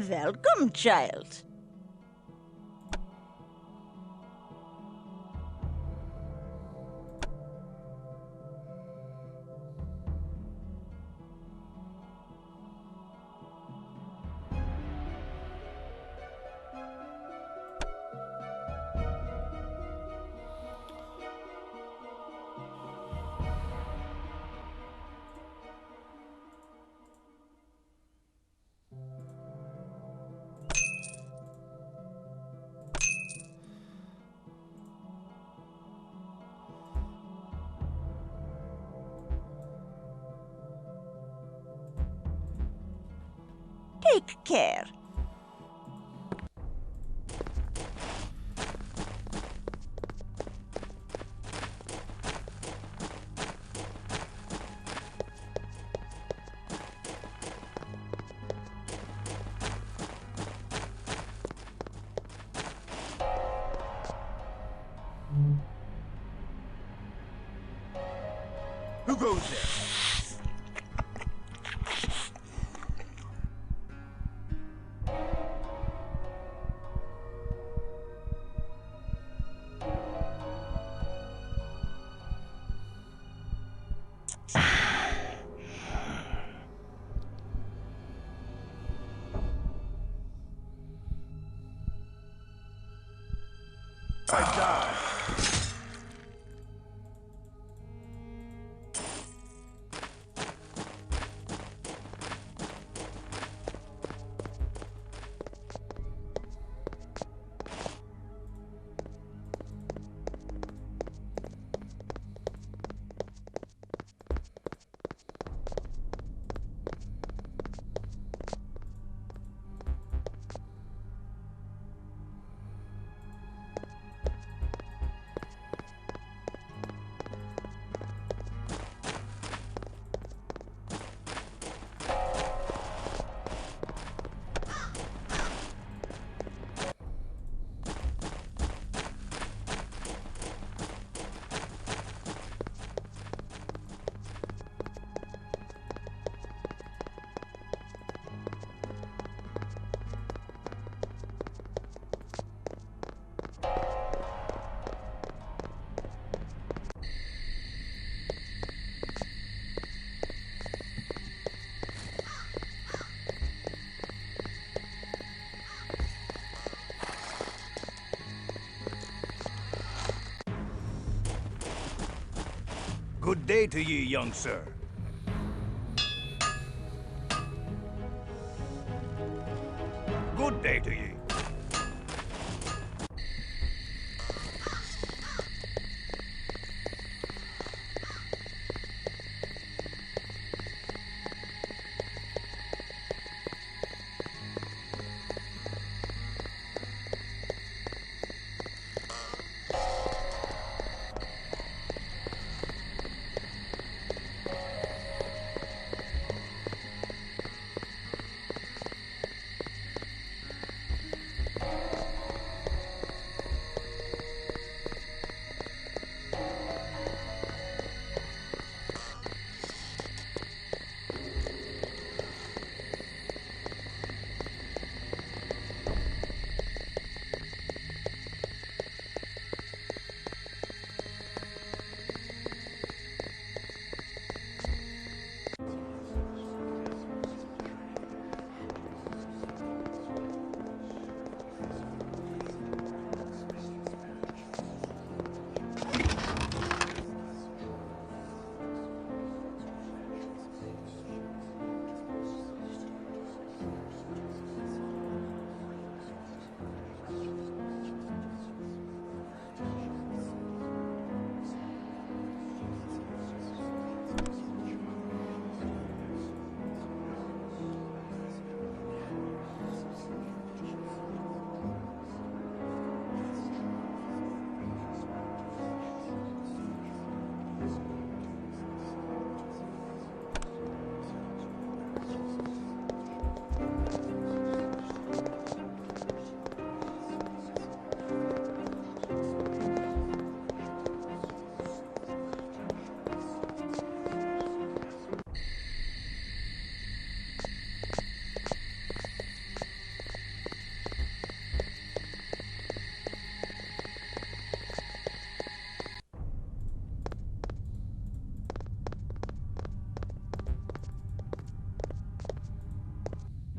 Welcome, child. Take care.
Who goes there? I die.
Good day to ye, young sir. Good day to ye.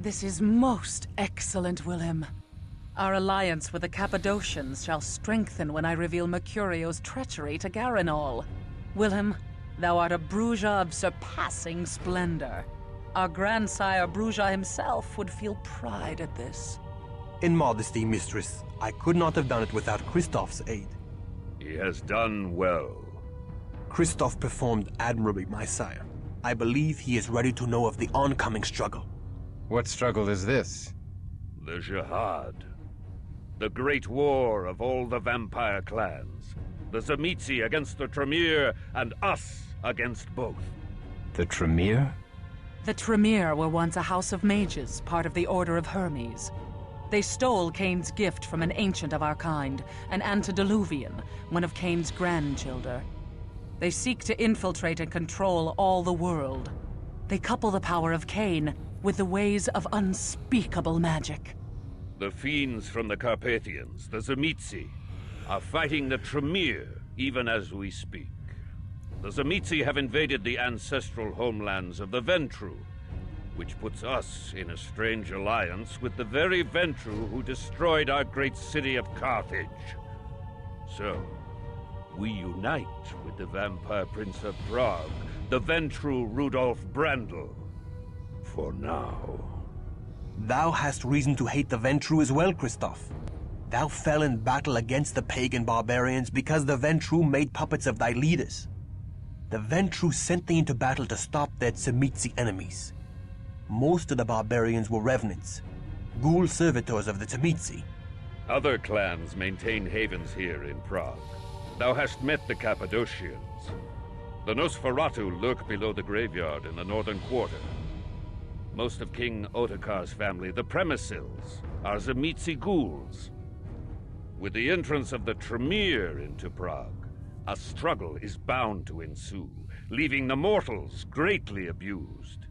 This is most excellent, Willem. Our alliance with the Cappadocians shall strengthen when I reveal Mercurio's treachery to Garanol. Willem, thou art a Bruja of surpassing splendor. Our grandsire Bruja himself would feel pride at this.
In modesty, mistress, I could not have done it without Christoph's aid.
He has done well.
Christoph performed admirably, my sire. I believe he is ready to know of the oncoming struggle.
What struggle is this?
The Jihad. The great war of all the vampire clans. The Tzimisce against the Tremere, and us against both.
The Tremere?
The Tremere were once a house of mages, part of the Order of Hermes. They stole Cain's gift from an ancient of our kind, an antediluvian, one of Cain's grandchildren. They seek to infiltrate and control all the world. They couple the power of Cain with the ways of unspeakable magic.
The fiends from the Carpathians, the Tzimisce, are fighting the Tremere even as we speak. The Tzimisce have invaded the ancestral homelands of the Ventru, which puts us in a strange alliance with the very Ventru who destroyed our great city of Carthage. So, we unite with the Vampire Prince of Prague, the Ventru Rudolf Brandl. For now.
Thou hast reason to hate the Ventru as well, Christoph. Thou fell in battle against the pagan barbarians because the Ventru made puppets of thy leaders. The Ventru sent thee into battle to stop their Tzimisce enemies. Most of the barbarians were revenants, ghoul servitors of the Tzimisce.
Other clans maintain havens here in Prague. Thou hast met the Cappadocians. The Nosferatu lurk below the graveyard in the northern quarter. Most of King Ottokar's family, the Premisils, are Tzimisce ghouls. With the entrance of the Tremere into Prague, a struggle is bound to ensue, leaving the mortals greatly abused.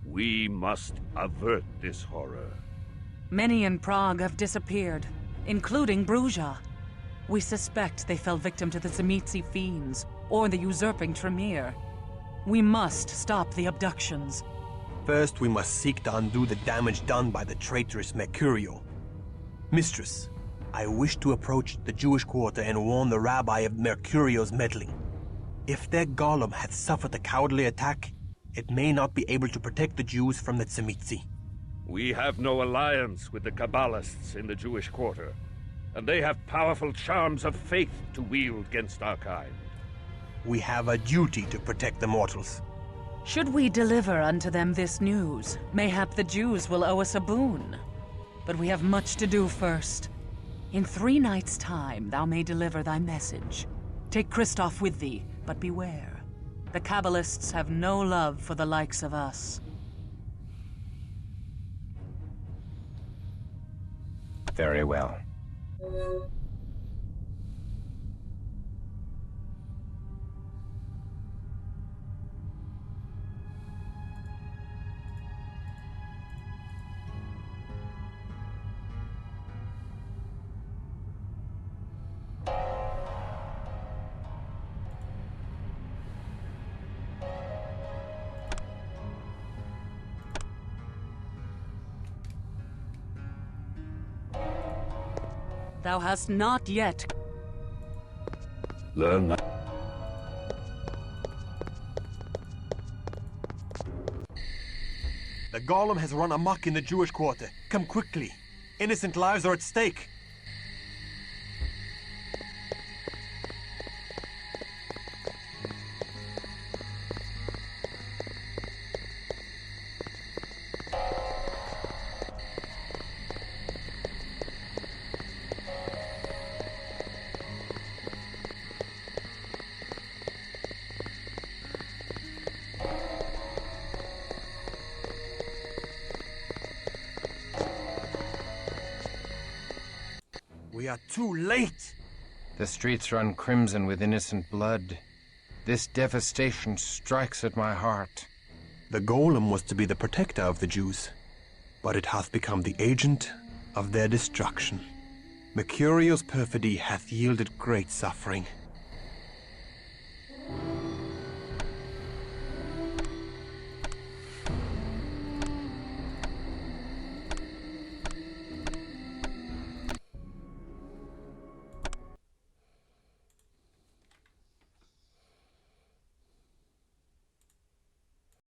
We must avert this horror.
Many in Prague have disappeared, including Bruja. We suspect they fell victim to the Tzimisce fiends, or the usurping Tremere. We must stop the abductions.
First, we must seek to undo the damage done by the traitorous Mercurio. Mistress, I wish to approach the Jewish quarter and warn the rabbi of Mercurio's meddling. If their golem hath suffered a cowardly attack, it may not be able to protect the Jews from the Tzimisce.
We have no alliance with the Kabbalists in the Jewish quarter, and they have powerful charms of faith to wield against our kind.
We have a duty to protect the mortals.
Should we deliver unto them this news, mayhap the Jews will owe us a boon. But we have much to do first. In 3 nights' time thou may deliver thy message. Take Christoph with thee, but beware. The Kabbalists have no love for the likes of us.
Very well.
Thou hast not yet
learn that.
The golem has run amok in the Jewish quarter. Come quickly. Innocent lives are at stake. We are too late!
The streets run crimson with innocent blood. This devastation strikes at my heart.
The golem was to be the protector of the Jews, but it hath become the agent of their destruction. Mercurio's perfidy hath yielded great suffering.